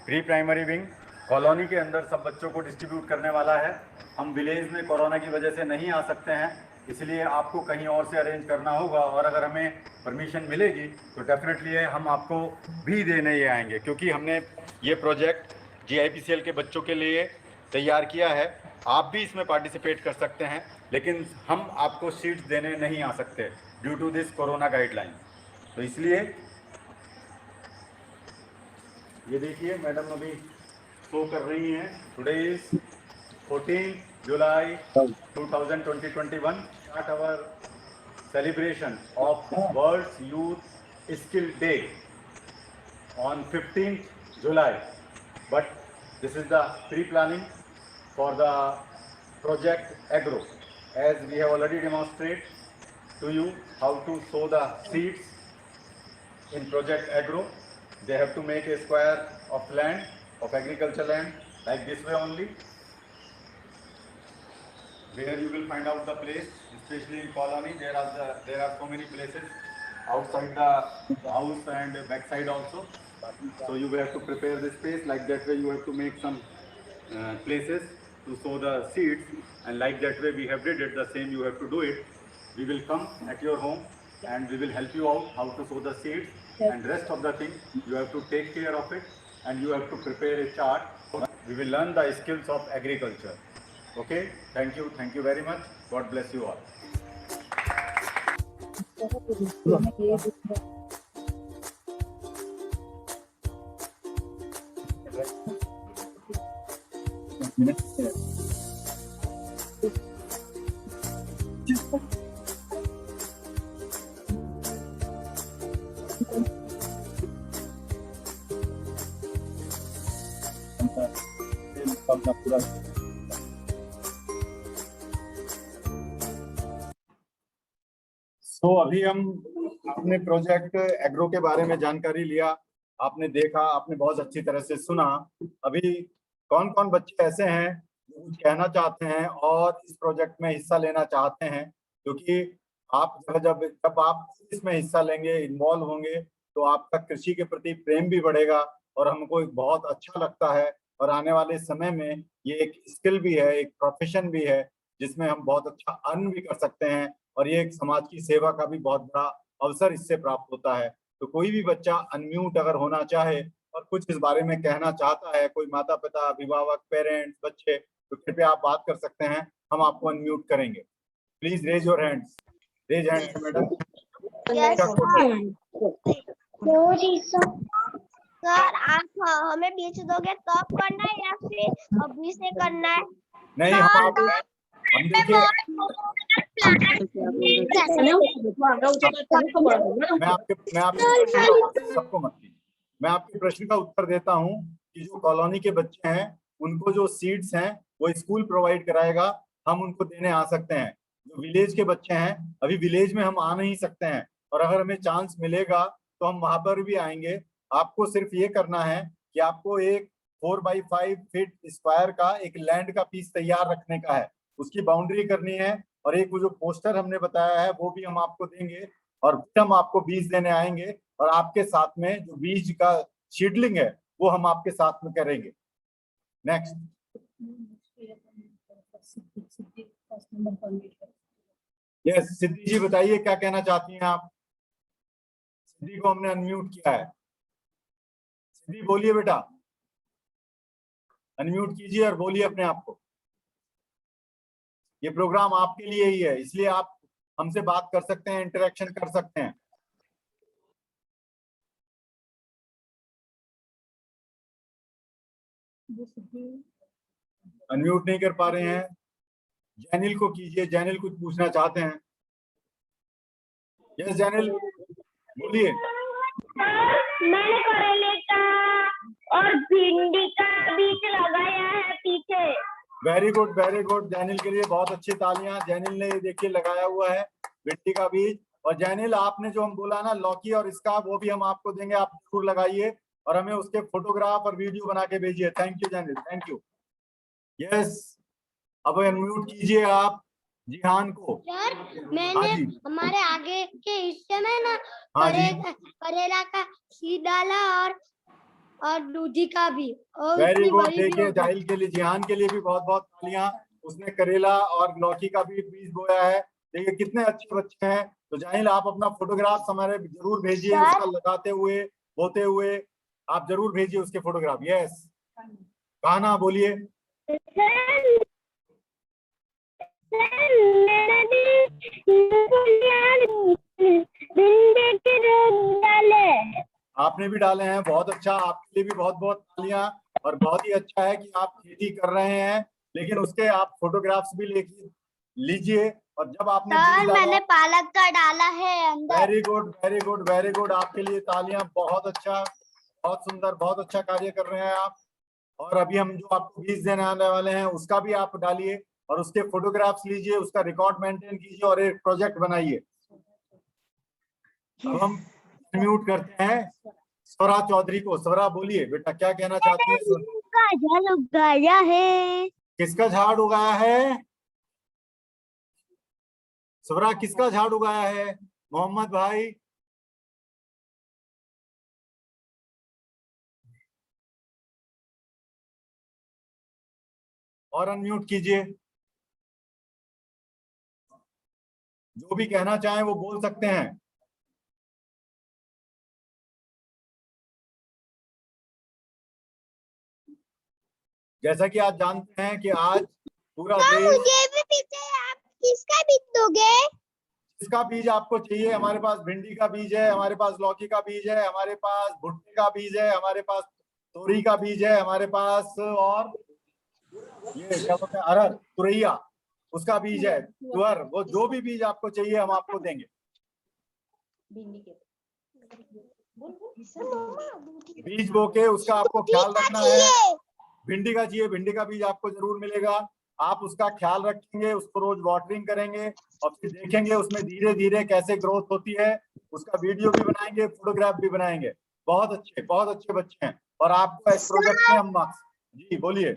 प्री प्राइमरी विंग कॉलोनी के अंदर सब बच्चों को डिस्ट्रीब्यूट करने वाला है। हम विलेज में कोरोना की वजह से नहीं आ सकते हैं, इसलिए आपको कहीं और से अरेंज करना होगा, और अगर हमें परमिशन मिलेगी तो डेफिनेटली हम आपको भी देने ये आएंगे, क्योंकि हमने ये प्रोजेक्ट GIPCL के बच्चों के लिए तैयार किया है। आप भी इसमें पार्टिसिपेट कर सकते हैं, लेकिन हम आपको सीट्स देने नहीं आ सकते due to this corona guideline. तो इसलिए ये देखिए मैडम अभी शो कर रही हैं। Today is 14 July 2021 start our celebration of World Youth Skill Day on 15th July. But this is the pre-planning for the project Agro. As we have already demonstrated to you how to sow the seeds in project Agro. They have to make a square of land, of agriculture land, like this way only, where you will find out the place, especially in colony. There are so many places outside the house and backside also. So you will have to prepare the space like that way. You have to make some places to sow the seeds, and like that way we have did it. The same you have to do it. We will come at your home and we will help you out how to sow the seeds, and rest of the thing you have to take care of it, and you have to prepare a chart. We will learn the skills of agriculture. Okay, thank you very much. God bless you all. तो अभी हम अपने project agro के बारे में जानकारी लिया, आपने देखा, आपने बहुत अच्छी तरह से सुना। अभी कौन कौन बच्चे ऐसे हैं जो कुछ कहना चाहते हैं और इस प्रोजेक्ट में हिस्सा लेना चाहते हैं, क्योंकि आप जब आप इसमें हिस्सा लेंगे, इन्वॉल्व होंगे, तो आपका कृषि के प्रति प्रेम भी बढ़ेगा और हमको एक बहुत अच्छा लगता है। और आने वाले समय में ये एक स्किल भी है, एक प्रोफेशन भी है, जिसमें हम बहुत अच्छा अर्न भी कर सकते हैं, और ये एक समाज की सेवा का भी बहुत बड़ा अवसर इससे प्राप्त होता है। तो कोई भी बच्चा अनम्यूट अगर होना चाहे और कुछ इस बारे में कहना चाहता है, कोई माता पिता, अभिभावक, पेरेंट्स, बच्चे, तो कृपया आप बात कर सकते हैं, हम आपको अनम्यूट करेंगे। Please raise your hands. Raise hands madam. Sir आप हमें बीच दोगे तब करना है या फिर अभी से करना है? नहीं, हम देखिए, मैं आपके प्रश्न का उत्तर देता हूं कि जो कॉलोनी के बच्चे हैं उनको जो सीड्स हैं वो स्कूल प्रोवाइड कराएगा, हम उनको देने आ सकते हैं। जो विलेज के बच्चे हैं, अभी विलेज में हम आ नहीं सकते हैं, और अगर हमें चांस मिलेगा तो हम वहां पर भी आएंगे। आपको सिर्फ ये करना है कि आपको एक 4x5 फीट स्क्वायर का एक लैंड का पीस तैयार रखने का है, उसकी बाउंड्री करनी है, और एक वो जो पोस्टर हमने बताया है वो भी हम आपको देंगे, और फिर हम आपको बीज देने आएंगे, और आपके साथ में जो बीज का सीडलिंग है वो हम आपके साथ में करेंगे। नेक्स्ट। यस, सिद्धि जी बताइए क्या कहना चाहती हैं आप? सिद्धि को हमने अनम्यूट किया है। सिद्धि बोलिए बेटा, अनम्यूट कीजिए और बोलिए अपने आप को। ये प्रोग्राम आपके लिए ही है, इसलिए आप हमसे बात कर सकते हैं, इंटरेक्शन कर सकते हैं। अनम्यूट नहीं कर पा रहे हैं। जैनिल को कीजिए, जैनिल कुछ पूछना चाहते हैं। यस जैनिल, बोलिए। मैंने करेले का और भिंडी का बीज लगाया है पीछे। Very good, very good. Jainil के लिए बहुत अच्छी तालियां। जैनिल ने देखिए लगाया हुआ है भिंडी का बीज। और जैनिल, आपने जो हम बोला ना लौकी और इसका, वो भी हम आपको देंगे, आप जरूर लगाइए और हमें उसके फोटोग्राफ और वीडियो बना के भेजिए। Thank you Jainil, thank you. Yes, अब अनम्यूट कीजिए आप जिहान को। सर मैंने हमारे आगे के हिस्से में ना करेला का सीड डाला और दूधी का भी और वेरी इतनी गुड। बड़ी भी देखिए होगी। जाहिल के लिए, जिहान के लिए भी बहुत बहुत तालियां। उसने करेला और लौकी का भी बीज बोया है। देखिए कितने अच्छे बच्चे हैं। तो जाहिल आप अपना फोटोग्राफ हमारे जरूर भेजिए, सर। उसका लगाते हुए बोते हुए आप जरूर भेजिए उसके फोटोग्राफ। यस, कहना बोलिए। आपने भी डाले हैं, बहुत अच्छा। आपके लिए भी बहुत बहुत तालियां। और बहुत ही अच्छा है कि आप खेती कर रहे हैं, लेकिन उसके आप फोटोग्राफ्स भी लेके लीजिए। और जब आपने बीज सर मैंने डाला, पालक का डाला है अंदर। Very good very good very good. आपके लिए तालियां। बहुत अच्छा, बहुत सुंदर, बहुत अच्छा कार्य कर रहे हैं आप। और अभी हम जो आपको बीज देने आने वाले हैं उसका भी आप डालिए और उसके फोटोग्राफ्स लीजिए, उसका रिकॉर्ड मेंटेन कीजिए और एक प्रोजेक्ट बनाइए। अब हम म्यूट करते हैं स्वरा चौधरी को। स्वरा बोलिए बेटा, क्या कहना चाहती है? का जल उगाया है। किसका झाड़ उगाया है? स्वरा, किसका झाड़ उगाया है? मोहम्मद भाई। और अनम्यूट कीजिए। जो भी कहना चाहें वो बोल सकते हैं। जैसा कि आप जानते हैं कि आज पूरा देश। मुझे भी पीछे आप किसका बीज दोगे? किसका बीज आपको चाहिए? हमारे पास भिंडी का बीज है, हमारे पास लौकी का बीज है, हमारे पास भुट्टे का बीज है, हमारे पास तोरी का बीज है, हमारे पास और ये क्या बोलते हैं, अरहर, तुरैया, उसका बीज है, तुअर। वो जो भी बीज आपको चाहिए हम आपको देंगे। बीज बोके उसका आपको ख्याल रखना है। भिंडी का चाहिए, भिंडी का बीज आपको जरूर मिलेगा। आप उसका ख्याल रखेंगे, उसको रोज वाटरिंग करेंगे और फिर देखेंगे उसमें धीरे धीरे कैसे ग्रोथ होती है। उसका वीडियो भी बनाएंगे, फोटोग्राफ भी बनाएंगे। बहुत अच्छे बच्चे हैं। और आपको इस प्रोजेक्ट में हम मार्क्स। जी बोलिए।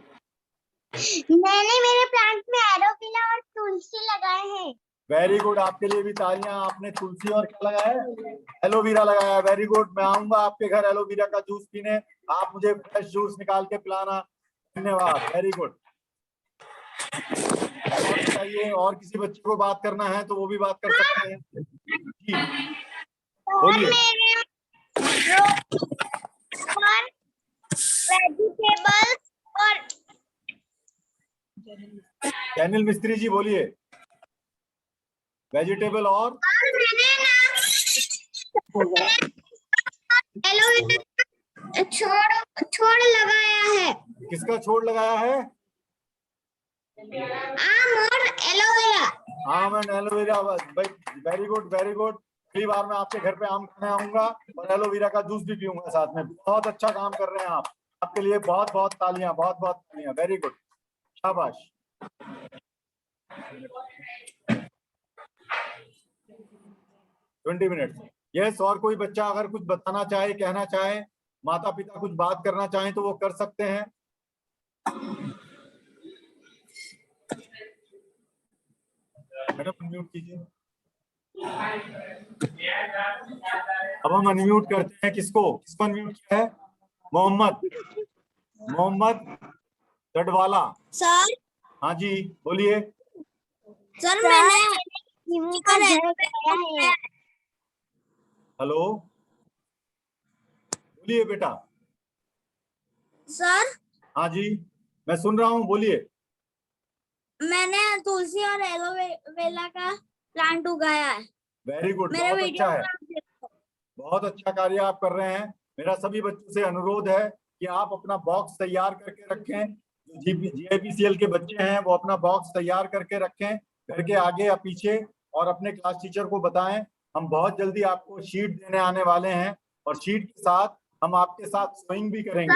मैंने मेरे प्लांट में एलोवेरा और तुलसी लगाए हैं। Very good. आपके लिए भी तालियां। आपने तुलसी और क्या लगाया है? एलोवेरा लगाया है। Very good. मैं आऊंगा आपके घर एलोवेरा का जूस पीने, आप मुझे फ्रेश जूस निकाल के पिलाना। धन्यवाद। Very good. और बताइए, और किसी बच्चे को बात करना है तो वो भी बात कर सकते हैं। जी बोलिए। वेजिटेबल्स और डैनियल मिस्त्री जी बोलिए। वेजिटेबल और मैंने एलोवेरा छोड़ लगाया है। किसका छोड़ लगाया है? आम और एलोवेरा। आम and aloe vera. Very good very good. अगली बार मैं आपके घर पे आम खाने आऊंगा और एलोवेरा का जूस भी पीऊंगा साथ में। बहुत अच्छा काम कर रहे हैं आप। आपके लिए बहुत बहुत तालियां, बहुत बहुत तालियां। वेरी गुड, शाबाश। 20 मिनट। यस, और कोई बच्चा अगर कुछ बताना चाहे, कहना चाहे, माता पिता कुछ बात करना चाहें तो वो कर सकते हैं। मैडम अनम्यूट कीजिए। अब हम अनम्यूट करते हैं किसको अनम्यूट किया है? मोहम्मद टडवाला। सर। हाँ जी बोलिए। सर मैंने हेलो, बोलिए बेटा। सर हाँ जी मैं सुन रहा हूँ, बोलिए। मैंने तुलसी और एलोवेरा का प्लांट उगाया है। वेरी गुड, मेरे बहुत वीडियो अच्छा है। बहुत अच्छा कार्य आप कर रहे हैं। मेरा सभी बच्चों से अनुरोध है कि आप अपना बॉक्स तैयार करके रखें। जो GIPCL के बच्चे हैं वो अपना बॉक्स तैयार करके रखें घर के आगे या पीछे, और अपने क्लास टीचर को बताएं। हम बहुत जल्दी आपको शीट देने आने वाले हैं और शीट के साथ हम आपके साथ सोइंग भी करेंगे।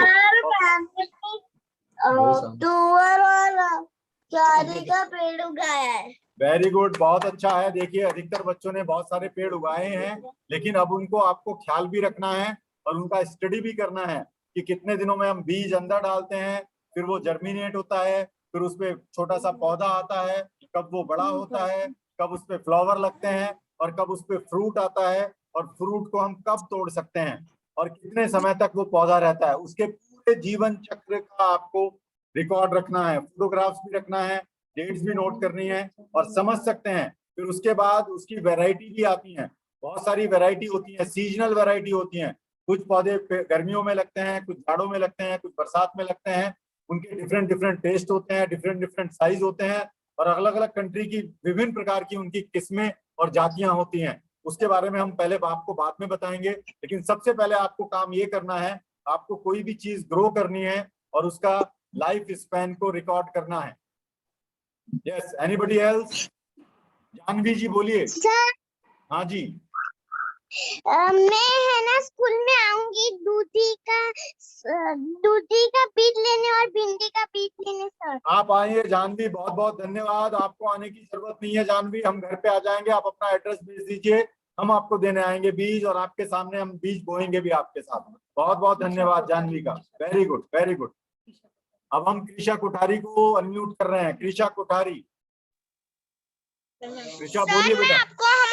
तुअर और चारी का पेड़ उगाया है। वेरी गुड, बहुत अच्छा है। देखिए अधिकतर बच्चों ने बहुत सारे पेड़ उगाए हैं, लेकिन अब उनको आपको ख्याल भी रखना है और उनका स्टडी भी करना है कि कितने दिनों में हम बीज अंदर डालते हैं, फिर वो जर्मिनेट होता है, फिर उसपे छोटा सा पौधा आता है, कब वो बड़ा होता है, कब उसपे फ्लावर लगते हैं और कब उसपे फ्रूट आता है, और फ्रूट को हम कब तोड़ सकते हैं। और कितने समय तक वो पौधा रहता है, उसके पूरे जीवन चक्र का आपको रिकॉर्ड रखना है, फोटोग्राफ्स भी रखना है, डेट्स भी नोट करनी है और समझ सकते हैं। फिर उसके बाद उसकी वैरायटी भी आती है, बहुत सारी वैरायटी होती है, सीजनल वैरायटी होती है। कुछ पौधे गर्मियों में लगते हैं, कुछ जाड़ों में लगते हैं, कुछ बरसात में लगते हैं। उनके डिफरेंट डिफरेंट टेस्ट होते हैं, डिफरेंट डिफरेंट साइज होते हैं और अलग अलग कंट्री की विभिन्न प्रकार की उनकी किस्में और जातियां होती हैं। उसके बारे में हम पहले आपको बाद में बताएंगे, लेकिन सबसे पहले आपको काम ये करना है, आपको कोई भी चीज ग्रो करनी है और उसका लाइफ स्पैन को रिकॉर्ड करना है। Yes, anybody else? Janhvi ji बोलिए। सर हाँ जी। मैं है ना स्कूल में आऊंगी दूधी का बीज लेने और भिंडी का बीज लेने सर। आप आइए जानवी, बहुत बहुत धन्यवाद। आपको आने की जरूरत नहीं है जानवी, हम घर पे आ जाएंगे, आप अपना एड्रेस भेज दीजिए, हम आपको देने आएंगे बीज और आपके सामने हम बीज बोएंगे भी आपके साथ। बहुत बहुत धन्यवाद जानवी का, वेरी गुड वेरी गुड। अब हम कृषा कोठारी को अनम्यूट कर रहे हैं। कृषा कोठारी, कृषा बोलिए बेटा। आपको हम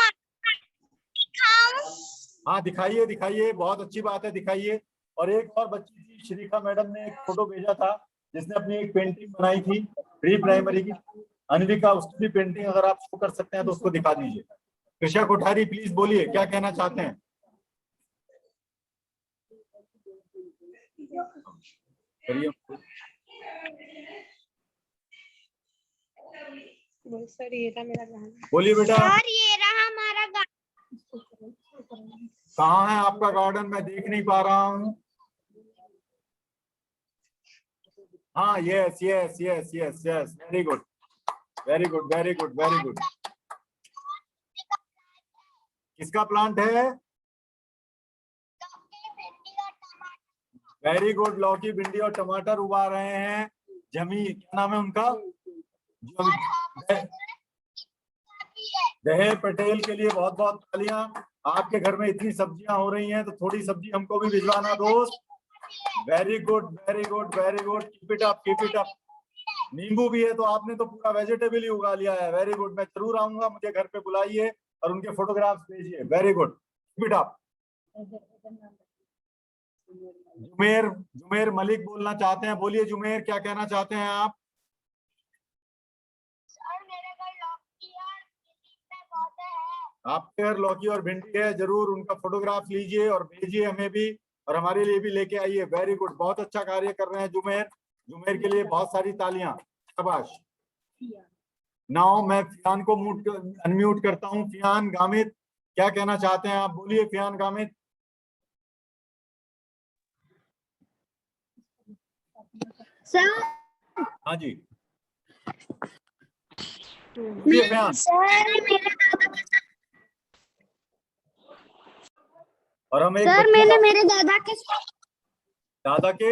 हाँ दिखाइए दिखाइए, बहुत अच्छी बात है, दिखाइए। और एक और बच्ची थी, श्रीखा मैडम ने एक फोटो भेजा था जिसने अपनी एक पेंटिंग बनाई थी प्री प्राइमरी की, अनविका, उसकी भी पेंटिंग अगर आप शो कर सकते हैं तो उसको दिखा दीजिए। कृषा कोठारी प्लीज बोलिए, क्या कहना चाहते हैं? सर ये था मेरा गाना। बोलिए बेटा। सर ये रहा हमारा कहाँ है आपका गार्डन? मैं देख नहीं पा रहा हूँ। हाँ, yes yes yes yes yes, very good very good very good very good. किसका प्लांट है? वेरी गुड, लौकी भिंडी और टमाटर उगा रहे हैं। जमी, क्या नाम है उनका? दहे पटेल के लिए बहुत बहुत तालियां। आपके घर में इतनी सब्जियां हो रही हैं तो थोड़ी सब्जी हमको भी भिजवाना दोस्त। Very good very good very good, keep it up keep it up. नींबू भी है तो आपने तो पूरा वेजिटेबल ही उगा लिया है। वेरी गुड, मैं जरूर आऊंगा, मुझे घर पे बुलाइए और उनके फोटोग्राफ्स भेजिए। Very good, keep it up. Jumer Malik बोलना चाहते हैं, बोलिए जुमेर, क्या कहना चाहते हैं आप? आपके घर लौकी और भिंडी है, जरूर उनका फोटोग्राफ लीजिए और भेजिए हमें भी और हमारे लिए भी लेके आइए। वेरी गुड, बहुत अच्छा कार्य कर रहे हैं जुमेर। जुमेर के लिए बहुत सारी तालियां, शाबाश। नाउ मैं फियान को अनम्यूट करता हूं। फियान गामिद, क्या कहना चाहते हैं आप? बोलिए फियान गामिद। सर। हाँ जी, फियान। और हम एक सर मैंने मेरे दादा के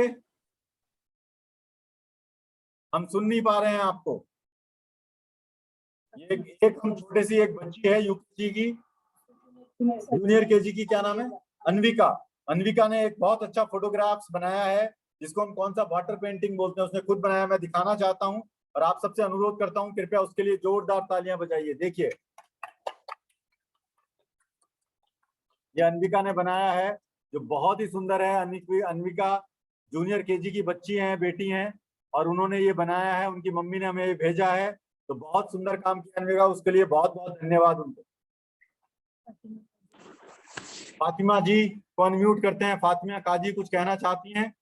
हम सुन नहीं पा रहे हैं आपको। ये एक हम छोटे सी एक बच्ची है यूकेजी की, जूनियर केजी की, क्या नाम है? अनविका। अनविका ने एक बहुत अच्छा फोटोग्राफ्स बनाया है जिसको हम कौन सा वाटर पेंटिंग बोलते हैं, उसने खुद बनाया। मैं दिखाना चाहता हूं और आप सबसे अनुरोध करता हूं कृपया उसके लिए जोरदार तालियां बजाइए। देखिए, ये अनविका ने बनाया है जो बहुत ही सुंदर है। अनविका जूनियर केजी की बच्ची हैं, बेटी हैं, और उन्होंने ये बनाया है, उनकी मम्मी ने हमें भेजा है। तो बहुत सुंदर काम किया अनविका, उसके लिए बहुत बहुत धन्यवाद उनको। फातिमा जी को अनम्यूट करते हैं। फातिमा काजी कुछ कहना चाहती हैं?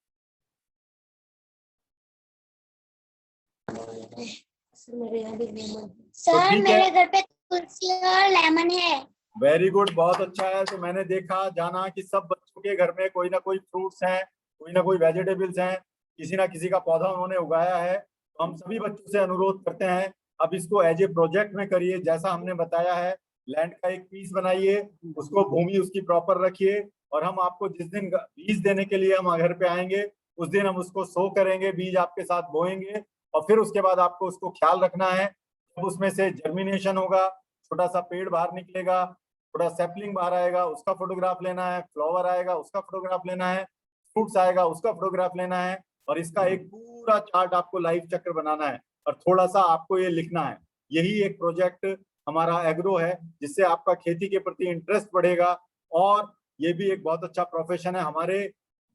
सर मेरे घर पे तुलसी और लेमन है। वेरी गुड, बहुत अच्छा है। तो मैंने देखा जाना कि सब बच्चों के घर में कोई ना कोई फ्रूट्स हैं, कोई ना कोई वेजिटेबल्स हैं, किसी ना किसी का पौधा उन्होंने उगाया है। तो हम सभी बच्चों से अनुरोध करते हैं अब इसको एज ए प्रोजेक्ट में करिए, जैसा हमने बताया है। लैंड का एक पीस बनाइए, उसको भूमि उसकी प्रॉपर रखिए और हम आपको जिस दिन बीज देने के लिए हम घर पे आएंगे उस दिन हम उसको सो करेंगे, बीज आपके साथ बोएंगे और फिर उसके बाद आपको उसको ख्याल रखना है। जब उसमें से जर्मिनेशन होगा, छोटा सा पेड़ बाहर निकलेगा, थोड़ा सैपलिंग बाहर आएगा, उसका फोटोग्राफ लेना है, फ्लावर आएगा उसका फोटोग्राफ लेना है, फ्रूट्स आएगा उसका फोटोग्राफ लेना है और इसका एक पूरा चार्ट आपको लाइफ चक्र बनाना है और थोड़ा सा आपको ये लिखना है। यही एक प्रोजेक्ट हमारा एग्रो है जिससे आपका खेती के प्रति इंटरेस्ट बढ़ेगा और ये भी एक बहुत अच्छा प्रोफेशन है। हमारे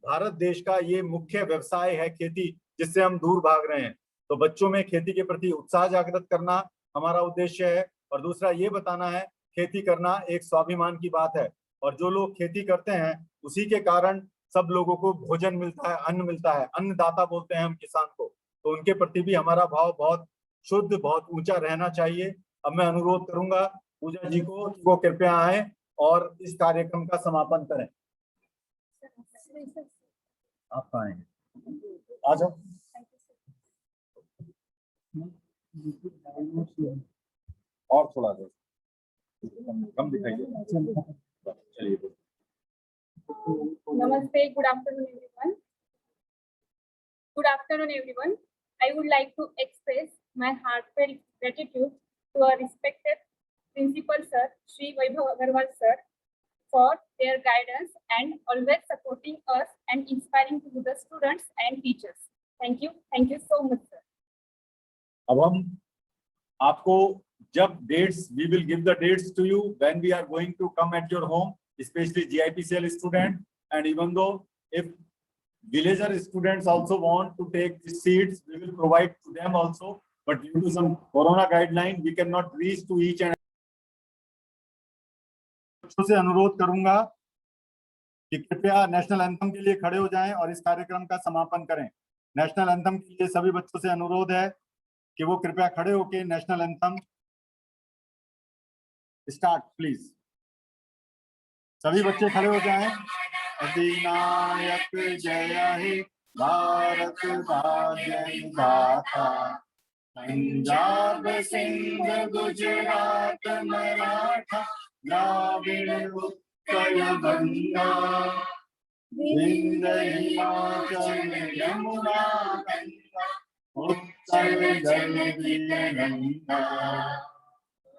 भारत देश का ये मुख्य व्यवसाय है खेती, जिससे हम दूर भाग रहे हैं। तो बच्चों में खेती के प्रति उत्साह जागृत करना हमारा उद्देश्य है। और दूसरा ये बताना है, खेती करना एक स्वाभिमान की बात है, और जो लोग खेती करते हैं उसी के कारण सब लोगों को भोजन मिलता है, अन्न मिलता है। अन्नदाता बोलते हैं हम किसान को। तो उनके प्रति भी हमारा भाव बहुत शुद्ध, बहुत ऊंचा रहना चाहिए। अब मैं अनुरोध करूंगा पूजा जी को कि वो कृपया आए और इस कार्यक्रम का समापन करें। आप आएंगे, आ जाओ। और थोड़ा दो, कम दिखाइए। चलिए। Namaste, good afternoon everyone. Good afternoon everyone. I would like to express my heartfelt gratitude to our respected Principal Sir, Shri Vaibhav Agarwal Sir, for their guidance and always supporting us and inspiring to the students and teachers. Thank you so much sir. अब हम आपको जब dates, we will give the dates to you when we are going to come at your home, especially GIPCL student, and even though if villager students also want to take the seats, we will provide to them also, but due to some corona guideline we cannot reach to each and बच्चों से अनुरोध करूंगा कि कृपया national anthem के लिए खड़े हो जाएं और इस कार्यक्रम का समापन करें। नेशनल एंथम के लिए सभी बच्चों से अनुरोध है कि वो कृपया खड़े होकर नेशनल एंथम स्टार्ट प्लीज। सभी बच्चे खड़े हो जाएं। अधिनायक जय हे भारत भाग्य विधाता, पंजाब सिंध गुजरात मराठा द्राविड़ उत्कल गंगा, विंध्य हिमाचल यमुना गंगा, उत्कल जलधि गंगा।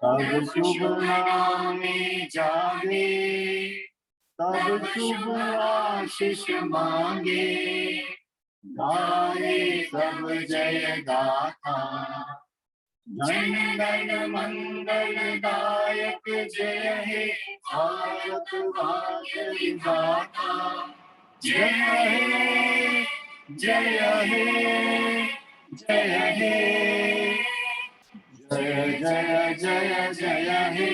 तब शुभ नामे जागे, तब शुभ आशीष मांगे, गाए सब जय गाथा। जन गण मंगल दायक जय हे भारत भाग्य विधाता, जय हे जय हे जय हे जय जय जय जय हे।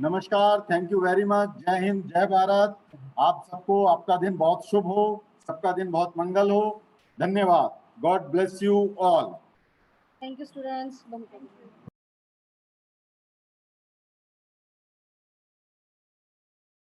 नमस्कार, थैंक यू वेरी मच। जय हिंद, जय भारत। आप सबको आपका दिन बहुत शुभ हो, सबका दिन बहुत मंगल हो। धन्यवाद। God bless you all. Thank you students.